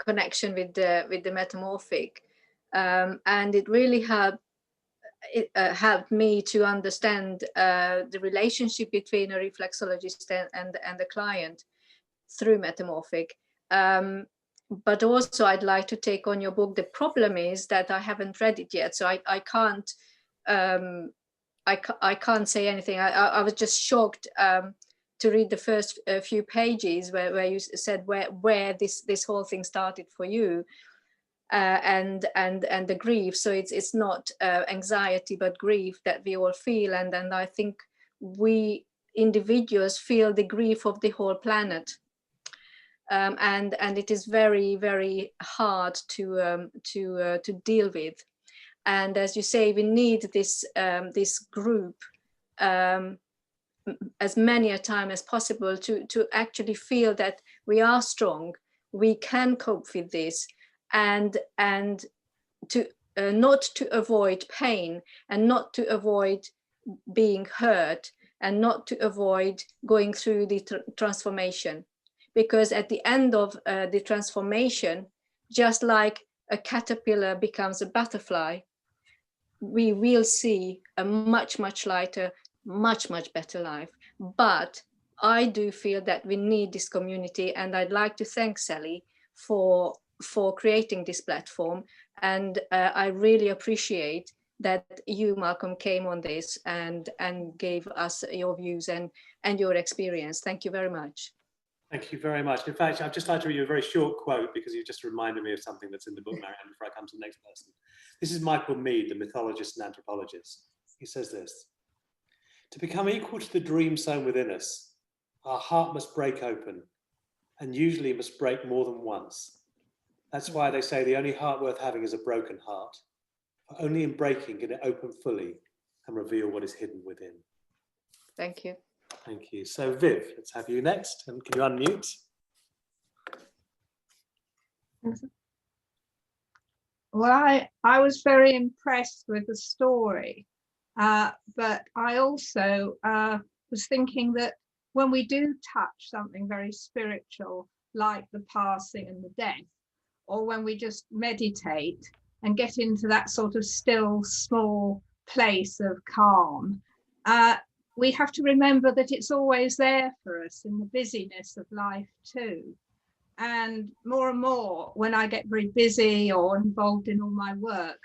connection with the metamorphic, and it really helped. It helped me to understand the relationship between a reflexologist and the client through metamorphic. But also I'd like to take on your book. The problem is that I haven't read it yet, so I can't I can't say anything. I was just shocked to read the first few pages where you said where this whole thing started for you, and the grief. So it's not anxiety but grief that we all feel, and I think we individuals feel the grief of the whole planet, and it is very, very hard to deal with. And as you say, we need this group as many a time as possible to actually feel that we are strong, we can cope with this, and to not to avoid pain, and not to avoid being hurt, and not to avoid going through the transformation. Because at the end of the transformation, just like a caterpillar becomes a butterfly, we will see a much, much lighter, much, much better life. But I do feel that we need this community, and I'd like to thank Sally for creating this platform. And I really appreciate that you, Malcolm, came on this and gave us your views and your experience. Thank you very much. Thank you very much. In fact, I'd just like to read you a very short quote, because you just reminded me of something that's in the book, Marianne, before I come to the next person. This is Michael Mead, the mythologist and anthropologist. He says this: "To become equal to the dream sown within us, our heart must break open, and usually must break more than once. That's why they say the only heart worth having is a broken heart. For only in breaking can it open fully and reveal what is hidden within." Thank you. Thank you. So Viv, let's have you next. And can you unmute? Well, I was very impressed with the story, but I also was thinking that when we do touch something very spiritual, like the passing and the death, or when we just meditate and get into that sort of still, small place of calm, we have to remember that it's always there for us in the busyness of life too. And more, when I get very busy or involved in all my work,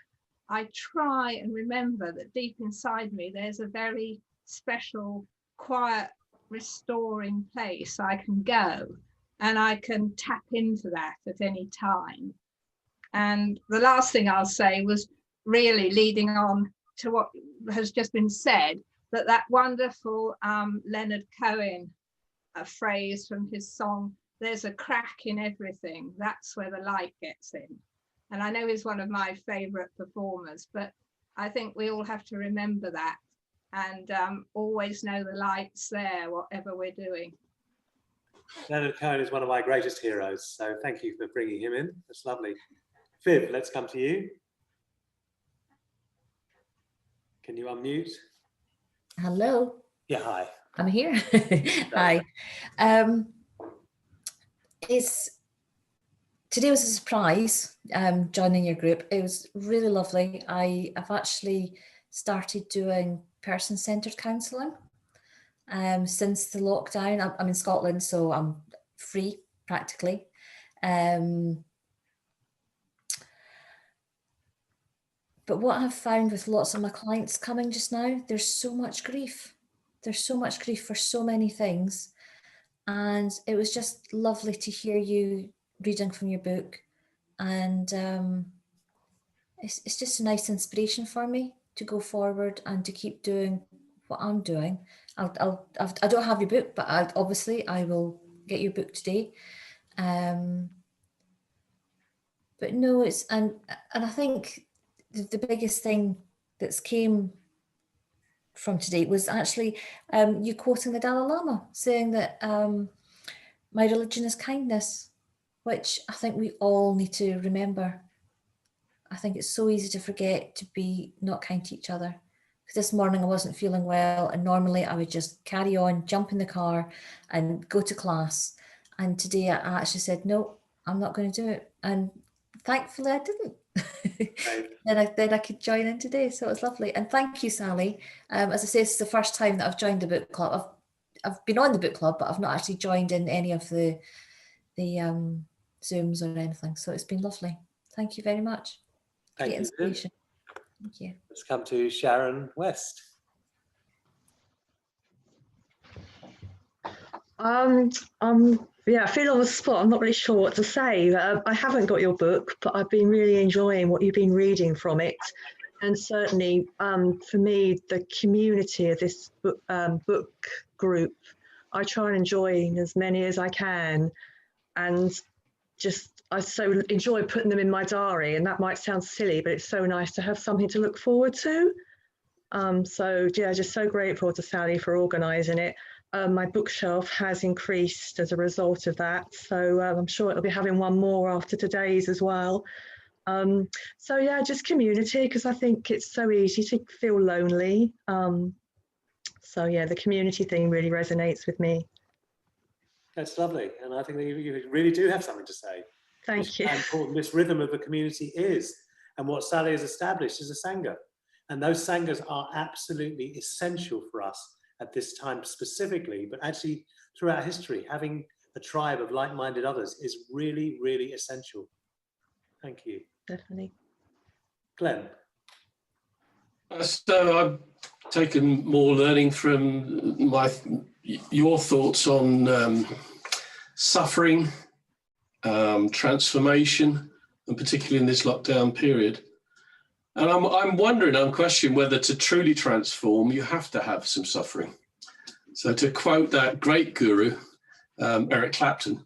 I try and remember that deep inside me, there's a very special, quiet, restoring place I can go, and I can tap into that at any time. And the last thing I'll say was really leading on to what has just been said, that wonderful Leonard Cohen phrase from his song, "There's a crack in everything, that's where the light gets in." And I know he's one of my favorite performers, but I think we all have to remember that and always know the light's there, whatever we're doing. Leonard Cohen is one of my greatest heroes, so thank you for bringing him in. That's lovely. Viv, let's come to you. Can you unmute? Hello. Yeah, hi. I'm here. Hi. Today was a surprise, joining your group. It was really lovely. I've actually started doing person-centered counselling since the lockdown. I'm in Scotland, so I'm free practically. But what I've found with lots of my clients coming just now, there's so much grief. There's so much grief for so many things. And it was just lovely to hear you reading from your book. And it's just a nice inspiration for me to go forward and to keep doing what I'm doing. I don't have your book, but obviously I will get your book today. But no, and I think the biggest thing that's came from today was actually you quoting the Dalai Lama, saying that my religion is kindness, which I think we all need to remember. I think it's so easy to forget to be not kind to each other. Because this morning I wasn't feeling well, and normally I would just carry on, jump in the car and go to class. And today I actually said, no, I'm not going to do it. And thankfully I didn't. Right. then I could join in today, so it was lovely. And thank you, Sally. As I say, it's the first time that I've joined the book club. I've been on the book club, but I've not actually joined in any of the Zooms or anything. So it's been lovely. Thank you very much. Thank Great you, Viv. inspiration. Thank you. Let's come to Sharon West. Yeah, I feel on the spot. I'm not really sure what to say. I haven't got your book, but I've been really enjoying what you've been reading from it. And certainly for me, the community of this book group, I try and join as many as I can. And I so enjoy putting them in my diary. And that might sound silly, but it's so nice to have something to look forward to. So yeah, just so grateful to Sally for organising it. My bookshelf has increased as a result of that. So I'm sure it'll be having one more after today's as well. So yeah, just community, because I think it's so easy to feel lonely. So yeah, the community thing really resonates with me. That's lovely. And I think that you really do have something to say. Thank you. How important this rhythm of the community is, and what Sally has established is a Sangha. And those Sanghas are absolutely essential for us at this time specifically, but actually throughout history, having a tribe of like-minded others is really, really essential. Thank you. Definitely. Glenn. So I've taken more learning from your thoughts on suffering, transformation, and particularly in this lockdown period. And I'm wondering, I'm questioning whether to truly transform, you have to have some suffering. So to quote that great guru, Eric Clapton,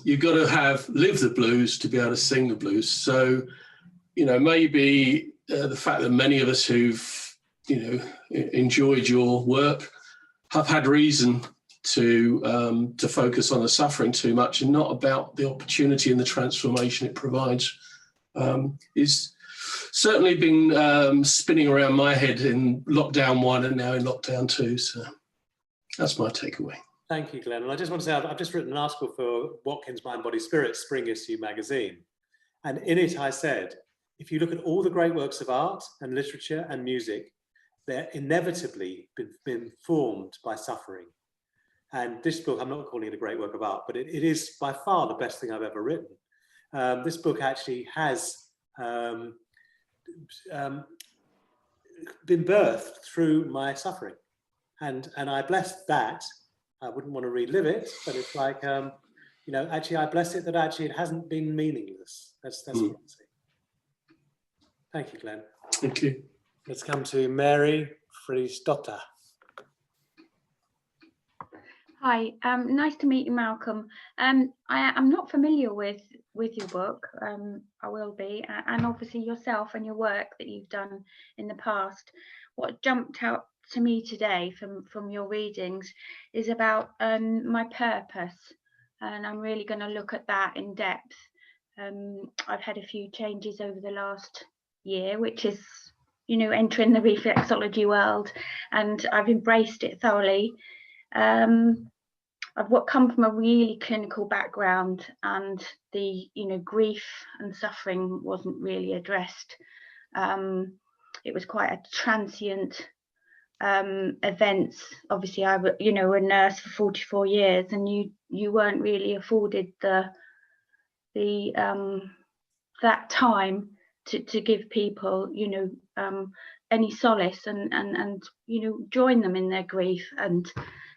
you've got to live the blues to be able to sing the blues. So, maybe the fact that many of us who've, enjoyed your work have had reason to focus on the suffering too much and not about the opportunity and the transformation it provides, is certainly been spinning around my head in lockdown 1 and now in lockdown 2. So that's my takeaway. Thank you, Glenn. And I just want to say, I've just written an article for Watkins Mind, Body, Spirit Spring Issue magazine. And in it, I said, if you look at all the great works of art and literature and music, they're inevitably been formed by suffering. And this book, I'm not calling it a great work of art, but it is by far the best thing I've ever written. This book actually has been birthed through my suffering. And I blessed that. I wouldn't want to relive it, but it's like, actually I bless it that actually it hasn't been meaningless. That's what I'm saying. Thank you, Glenn. Thank you. Let's come to Mary Friesdotter. Hi, nice to meet you, Malcolm. I'm not familiar with your book. I will be, and obviously yourself and your work that you've done in the past. What jumped out to me today from your readings is about my purpose, and I'm really going to look at that in depth. I've had a few changes over the last year, which is, entering the reflexology world, and I've embraced it thoroughly. I've come from a really clinical background, and the grief and suffering wasn't really addressed. It was quite a transient events. Obviously, I was a nurse for 44 years, and you weren't really afforded that time to give people any solace and join them in their grief. And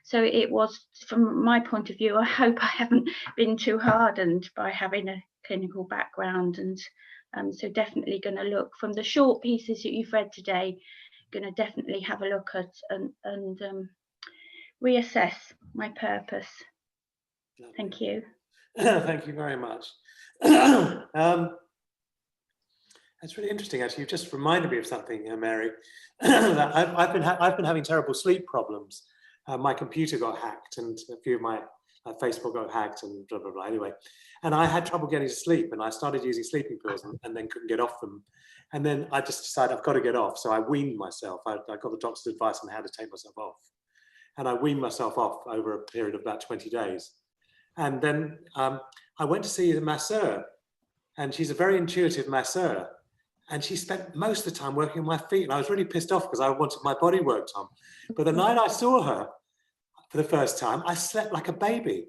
so it was, from my point of view, I hope I haven't been too hardened by having a clinical background. And so definitely going to look from the short pieces that you've read today, going to definitely have a look at and reassess my purpose. Lovely. Thank you. Thank you very much. That's really interesting, actually. You've just reminded me of something, Mary. That I've been having terrible sleep problems. My computer got hacked, and a few of my Facebook got hacked, and blah blah blah. Anyway, and I had trouble getting to sleep, and I started using sleeping pills, and then couldn't get off them. And then I just decided I've got to get off, so I weaned myself. I got the doctor's advice on how to take myself off, and I weaned myself off over a period of about 20 days. And then I went to see the masseur, and she's a very intuitive masseur. And she spent most of the time working on my feet. And I was really pissed off because I wanted my body worked on. But the night I saw her for the first time, I slept like a baby.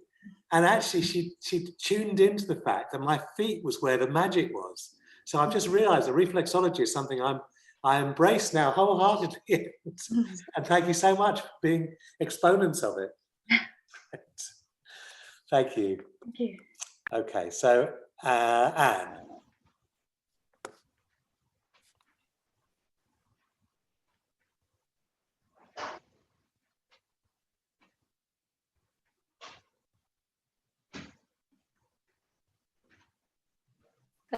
And actually, she tuned into the fact that my feet was where the magic was. So I've just realized that reflexology is something I'm I embrace now wholeheartedly. And thank you so much for being exponents of it. Thank you. Thank you. Okay, so Anne.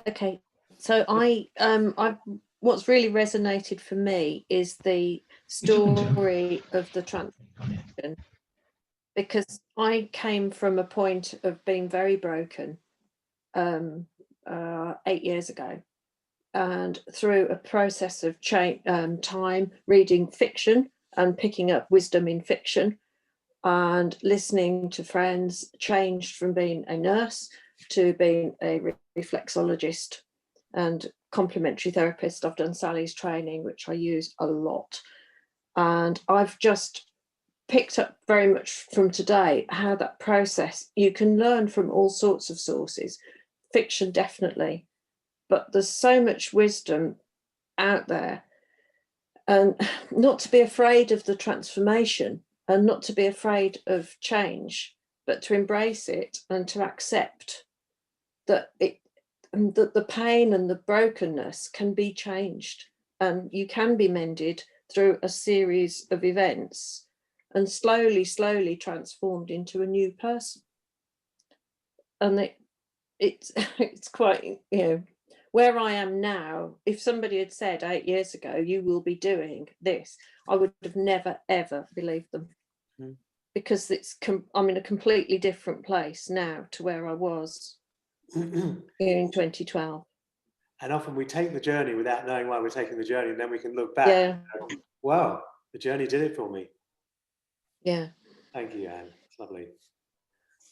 Okay, so I've what's really resonated for me is the story of the transition, because I came from a point of being very broken 8 years ago, and through a process of time reading fiction and picking up wisdom in fiction and listening to friends, changed from being a nurse to being a reflexologist and complementary therapist. I've done Sally's training, which I use a lot. And I've just picked up very much from today how that process, you can learn from all sorts of sources, fiction definitely, but there's so much wisdom out there. And not to be afraid of the transformation and not to be afraid of change, but to embrace it and to accept that that the pain and the brokenness can be changed, and you can be mended through a series of events and slowly transformed into a new person. And it's quite, where I am now, if somebody had said 8 years ago, you will be doing this, I would have never, ever believed them. Because I'm in a completely different place now to where I was in 2012. And often we take the journey without knowing why we're taking the journey, and then we can look back and go, wow, the journey did it for me. Yeah. Thank you, Anne. It's lovely.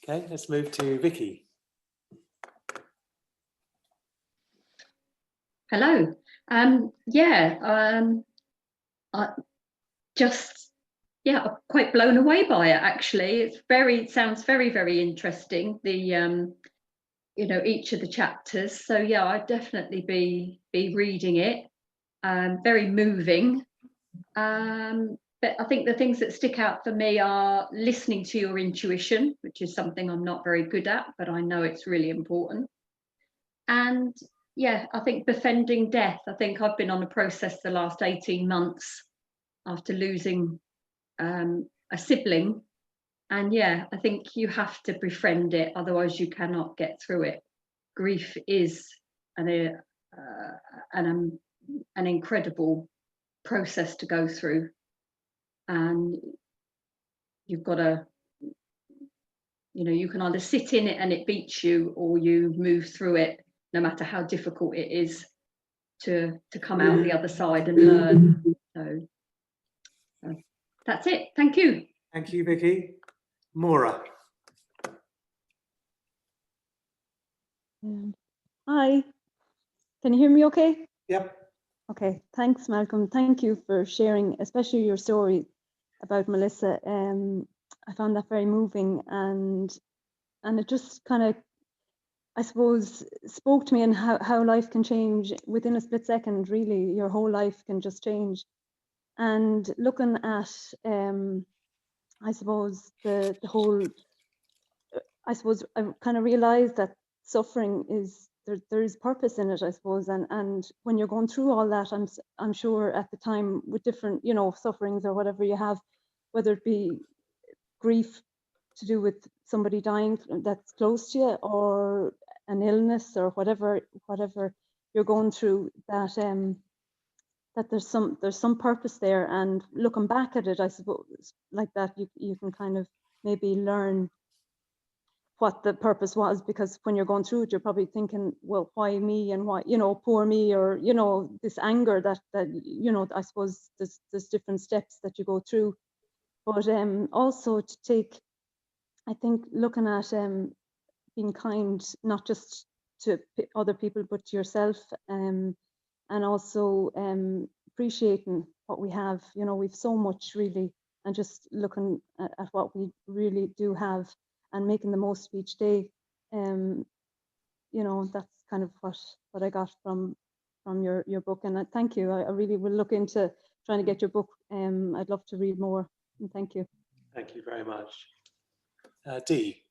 Okay, let's move to Vicky. Hello. I just, quite blown away by it, actually. It sounds very, very interesting, the each of the chapters. So yeah, I'd definitely be reading it. Very moving. But I think the things that stick out for me are listening to your intuition, which is something I'm not very good at, but I know it's really important. And yeah, I think befriending death. I think I've been on a process the last 18 months after losing a sibling. And yeah, I think you have to befriend it, otherwise you cannot get through it. Grief is an incredible process to go through. And you've got to, you can either sit in it and it beats you, or you move through it, no matter how difficult it is, to come out the other side and learn. So that's it. Thank you. Thank you, Vicky. Maura. Hi, can you hear me okay? Yep. Okay, thanks, Malcolm. Thank you for sharing, especially your story about Melissa. I found that very moving, and it just kind of, I suppose, spoke to me, and how life can change within a split second. Really, your whole life can just change. And looking at, I suppose, the whole, I suppose I kind of realized that suffering is, there is purpose in it, I suppose, and when you're going through all that, I'm sure at the time with different, sufferings or whatever you have, whether it be grief to do with somebody dying that's close to you, or an illness, or whatever you're going through, that there's some purpose there. And looking back at it, I suppose, like that, you can kind of maybe learn what the purpose was, because when you're going through it, you're probably thinking, well, why me, and why, poor me, or this anger that I suppose there's different steps that you go through. But also to take, I think, looking at being kind, not just to other people but to yourself, and also appreciating what we have. We've so much, really, and just looking at what we really do have and making the most of each day. That's kind of what I got from your book, and thank you. I really will look into trying to get your book. I'd love to read more, and thank you. Thank you very much. Dee.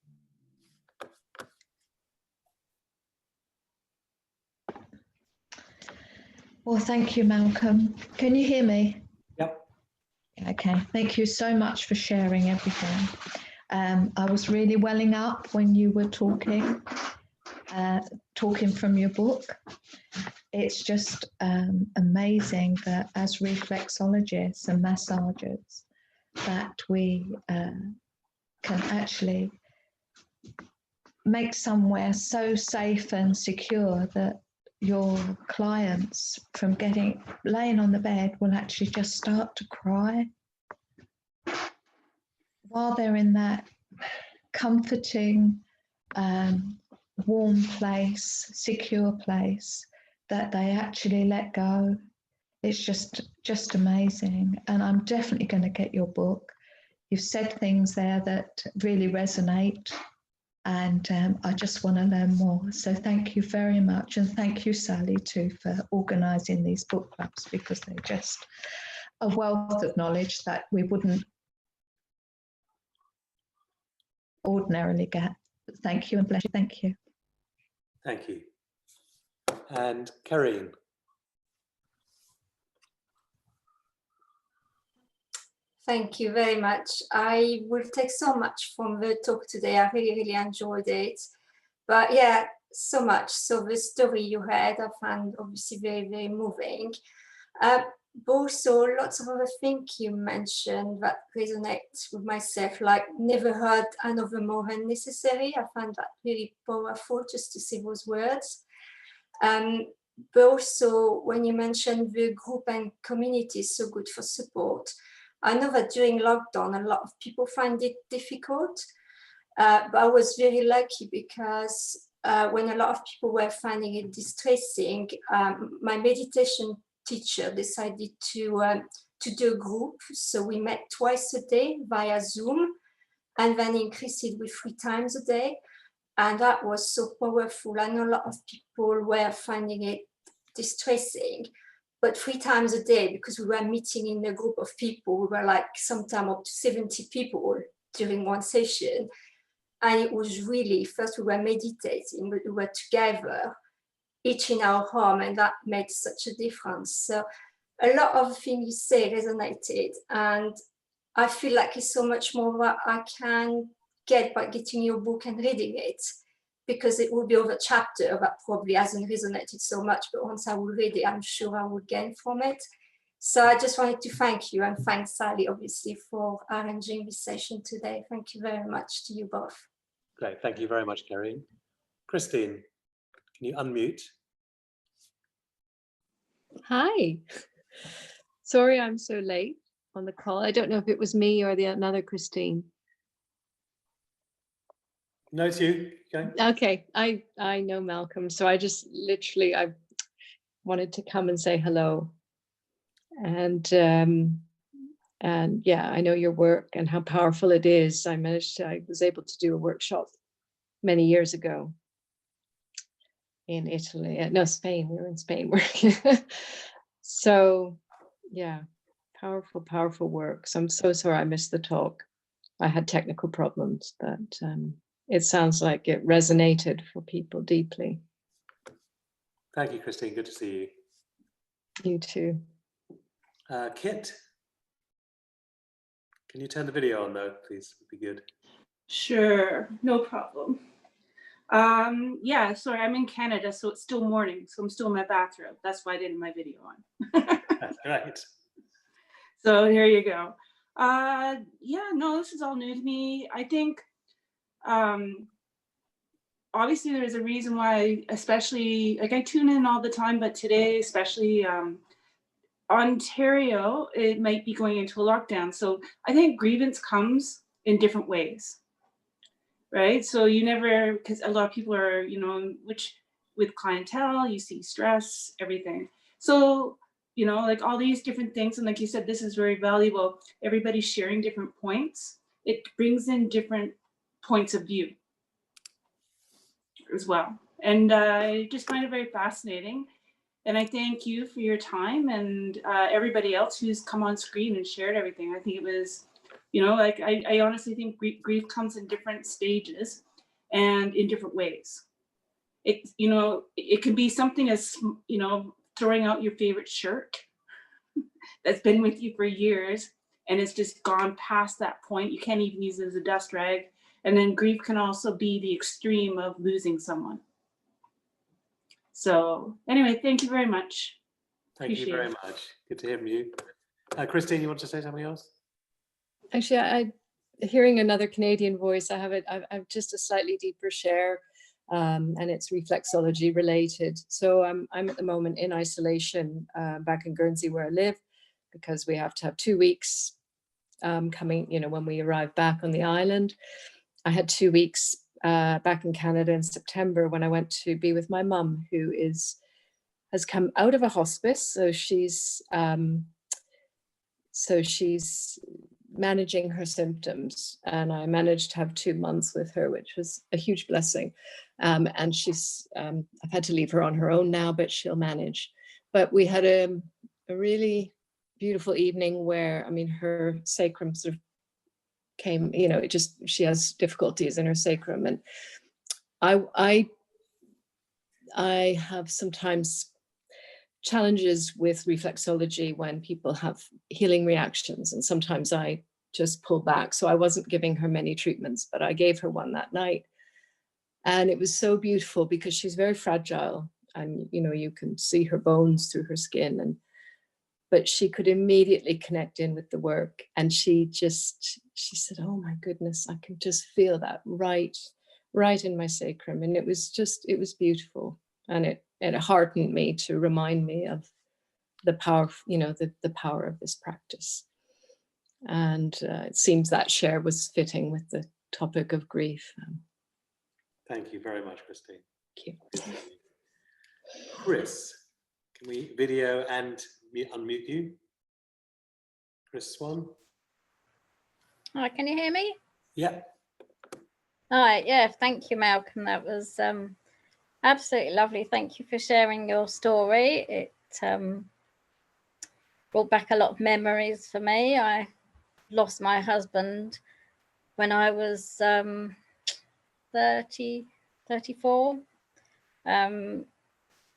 Well, thank you, Malcolm. Can you hear me? Yep. Okay, thank you so much for sharing everything. I was really welling up when you were talking from your book. It's just amazing that as reflexologists and massagers, that we can actually make somewhere so safe and secure that your clients from laying on the bed will actually just start to cry while they're in that comforting, warm place, secure place, that they actually let go. It's just amazing. And I'm definitely going to get your book. You've said things there that really resonate, and I just want to learn more. So thank you very much. And thank you, Sally, too, for organising these book clubs, because they're just a wealth of knowledge that we wouldn't ordinarily get. Thank you and bless you. Thank you. Thank you. And Karine. Thank you very much. I will take so much from the talk today. I really enjoyed it. But yeah, so much. So the story you had, I found obviously very moving. But also lots of other things you mentioned that resonate with myself, like never heard another more than necessary. I found that really powerful just to see those words. But also when you mentioned the group and community is so good for support. I know that during lockdown, a lot of people find it difficult, but I was very lucky because when a lot of people were finding it distressing, my meditation teacher decided to do a group. So we met twice a day via Zoom, and then increased it with 3 times a day. And that was so powerful. I know a lot of people were finding it distressing, but 3 times a day, because we were meeting in a group of people, we were like sometimes up to 70 people during one session. And it was really, first we were meditating, but we were together, each in our home, and that made such a difference. So a lot of the things you say resonated, and I feel like it's so much more that I can get by getting your book and reading it, because it will be over chapter that probably hasn't resonated so much, but once I will read it, I'm sure I will gain from it. So I just wanted to thank you, and thank Sally, obviously, for arranging this session today. Thank you very much to you both. Great, thank you very much, Karine. Christine, can you unmute? Hi. Sorry I'm so late on the call. I don't know if it was me or another Christine. No, it's you. Okay. Okay, I know Malcolm, so I just literally I wanted to come and say hello, and yeah, I know your work and how powerful it is. I was able to do a workshop many years ago in Italy. No, Spain. We were in Spain working. So yeah, powerful work. So I'm so sorry I missed the talk. I had technical problems, but it sounds like it resonated for people deeply. Thank you, Christine. Good to see you. You too. Kit, can you turn the video on though, please? Would be good. Sure, no problem. Yeah, sorry, I'm in Canada, so it's still morning, so I'm still in my bathrobe. That's why I didn't have my video on. That's right. So here you go. Yeah, no, this is all new to me. I think obviously there's a reason why, especially, like I tune in all the time, but today, especially Ontario, it might be going into a lockdown. So I think grievance comes in different ways, right? So you never, because a lot of people are, you know, which with clientele, you see stress, everything. So, you know, like all these different things. And like you said, this is very valuable. Everybody's sharing different points. It brings in different points of view as well. And I just find it very fascinating. And I thank you for your time, and everybody else who's come on screen and shared everything. I think it was, like I honestly think grief comes in different stages and in different ways. It can be something as, throwing out your favorite shirt that's been with you for years, and it's just gone past that point. You can't even use it as a dust rag. And then grief can also be the extreme of losing someone. So anyway, thank you very much. Thank you very much. Good to hear from you. Christine, you want to say something else? Actually, hearing another Canadian voice, I've just a slightly deeper share, and it's reflexology related. So I'm at the moment in isolation back in Guernsey where I live, because we have to have 2 weeks coming, when we arrive back on the island. I had 2 weeks back in Canada in September when I went to be with my mum, who has come out of a hospice. So she's managing her symptoms, and I managed to have 2 months with her, which was a huge blessing. And she's I've had to leave her on her own now, but she'll manage. But we had a really beautiful evening where, her sacrum sort of came, she has difficulties in her sacrum, and I have sometimes challenges with reflexology when people have healing reactions, and sometimes I just pull back. So I wasn't giving her many treatments, but I gave her one that night, and it was so beautiful because she's very fragile, and you can see her bones through her skin, but she could immediately connect in with the work, and she said, "Oh my goodness, I can just feel that right in my sacrum," and it was beautiful, and it heartened me to remind me of the power, the power of this practice. And it seems that share was fitting with the topic of grief. Thank you very much, Christine. Thank you. Chris, can we video and unmute you? Chris Swan. Hi, can you hear me? Yeah. Hi, yeah, thank you, Malcolm. That was absolutely lovely. Thank you for sharing your story. It brought back a lot of memories for me. I lost my husband when I was 34.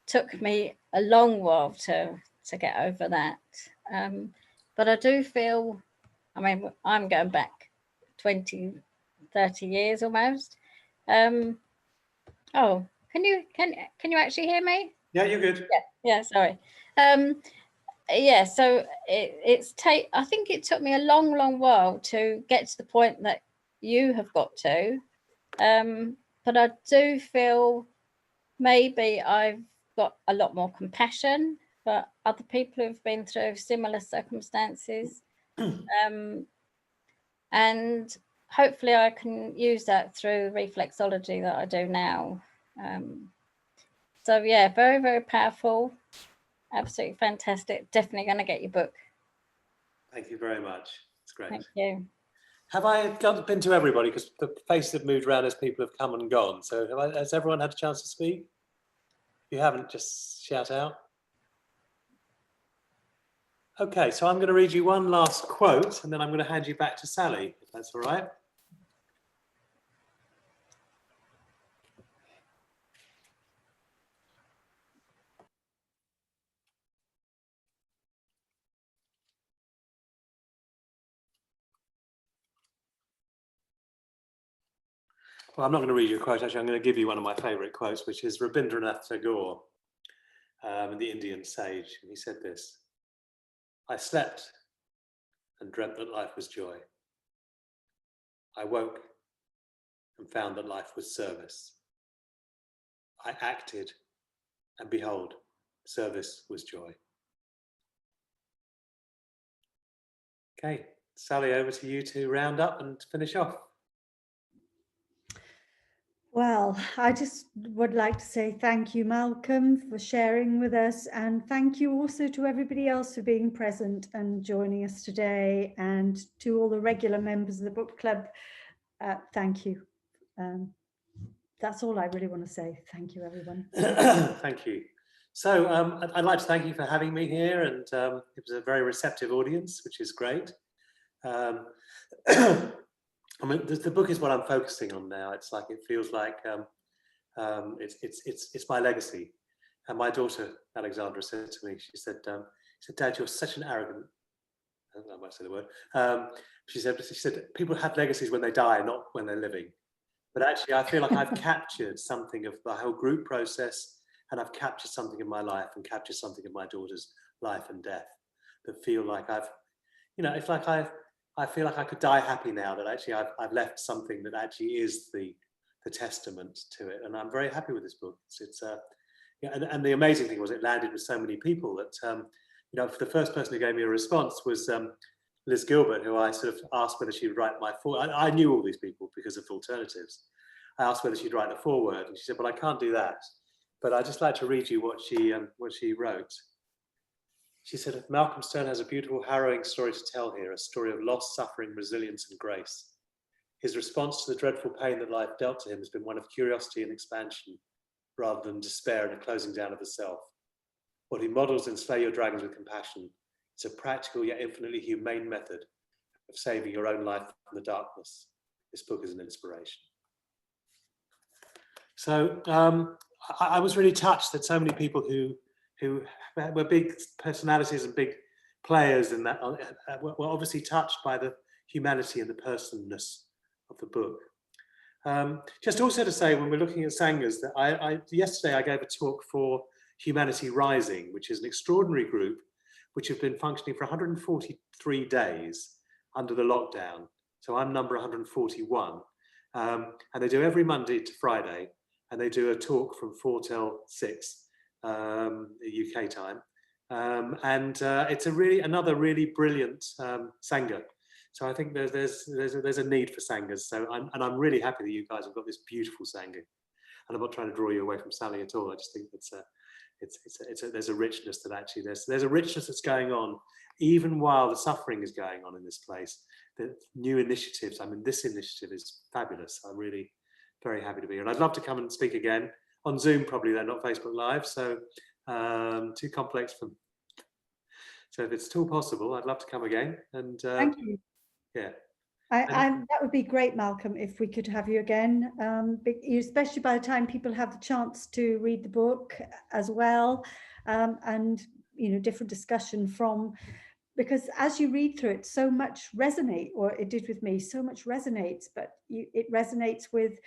Took me a long while to get over that. But I do feel, I'm going back 20, 30 years almost. Oh, can you actually hear me? Yeah, you're good. Yeah, sorry. Yeah, so I think it took me a long while to get to the point that you have got to. But I do feel maybe I've got a lot more compassion for other people who've been through similar circumstances. And hopefully I can use that through reflexology that I do now. So yeah, very, very powerful. Absolutely fantastic. Definitely going to get your book. Thank you very much. It's great. Thank you. Have I been to everybody? Because the faces have moved around as people have come and gone. So has everyone had a chance to speak? If you haven't, just shout out. Okay, so I'm going to read you one last quote, and then I'm going to hand you back to Sally, if that's all right. Well, I'm not going to read you a quote, actually. I'm going to give you one of my favourite quotes, which is Rabindranath Tagore, the Indian sage. And he said this: "I slept and dreamt that life was joy. I woke and found that life was service. I acted, and behold, service was joy." Okay, Sally, over to you to round up and finish off. Well, I just would like to say thank you, Malcolm, for sharing with us, and thank you also to everybody else for being present and joining us today, and to all the regular members of the book club. Thank you. That's all I really want to say. Thank you, everyone. Thank you. So I'd like to thank you for having me here, and it was a very receptive audience, which is great. I mean, the book is what I'm focusing on now. It's like, it feels like it's my legacy. And my daughter Alexandra said to me, she said, "Dad, you're such an arrogant." I might say the word. She said, people have legacies when they die, not when they're living. But actually, I feel like I've captured something of the whole group process, and I've captured something in my life and captured something in my daughter's life and death that feel like I've, it's like I feel like I could die happy now, that actually I've left something that actually is the testament to it. And I'm very happy with this book. And the amazing thing was it landed with so many people that, the first person who gave me a response was Liz Gilbert, who I sort of asked whether she would write my foreword. I knew all these people because of alternatives. I asked whether she'd write the foreword, and she said, "Well, I can't do that, but I'd just like to read you what she wrote." She said, "Malcolm Stern has a beautiful, harrowing story to tell here, a story of loss, suffering, resilience, and grace. His response to the dreadful pain that life dealt to him has been one of curiosity and expansion, rather than despair and a closing down of the self. What he models in Slay Your Dragons with Compassion is a practical yet infinitely humane method of saving your own life from the darkness. This book is an inspiration." So I was really touched that so many people who were big personalities and big players in that were obviously touched by the humanity and the personness of the book. Just also to say, when we're looking at Sanghas, that yesterday I gave a talk for Humanity Rising, which is an extraordinary group which have been functioning for 143 days under the lockdown. So I'm number 141. And they do every Monday to Friday, and they do a talk from 4 till 6 UK time. It's another really brilliant Sangha. So I think there's a need for Sanghas. So I'm really happy that you guys have got this beautiful Sangha. And I'm not trying to draw you away from Sally at all. I just think there's a richness that actually there's a richness that's going on, even while the suffering is going on in this place. The new initiatives. I mean, this initiative is fabulous. I'm really very happy to be here, and I'd love to come and speak again on Zoom. Probably they're not Facebook Live, so too complex for. So if it's at all possible, I'd love to come again. And thank you. Yeah. That would be great, Malcolm, if we could have you again, especially by the time people have the chance to read the book as well, and different discussion from, because as you read through it, so much resonate, or it did with me, so much resonates, but it resonates with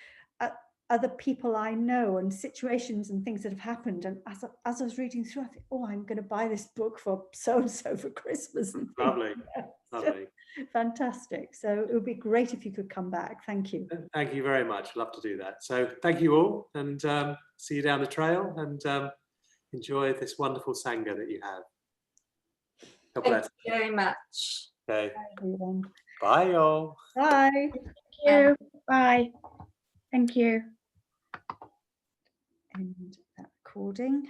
other people I know and situations and things that have happened. And as I was reading through, I think, oh, I'm going to buy this book for so-and-so for Christmas. And lovely, lovely. Fantastic. So it would be great if you could come back. Thank you. Thank you very much. Love to do that. So thank you all, and see you down the trail, and enjoy this wonderful Sangha that you have. God bless. Thank you very much. Okay. Bye, everyone. Bye, all. Bye. Thank you. Bye. Thank you. End that recording.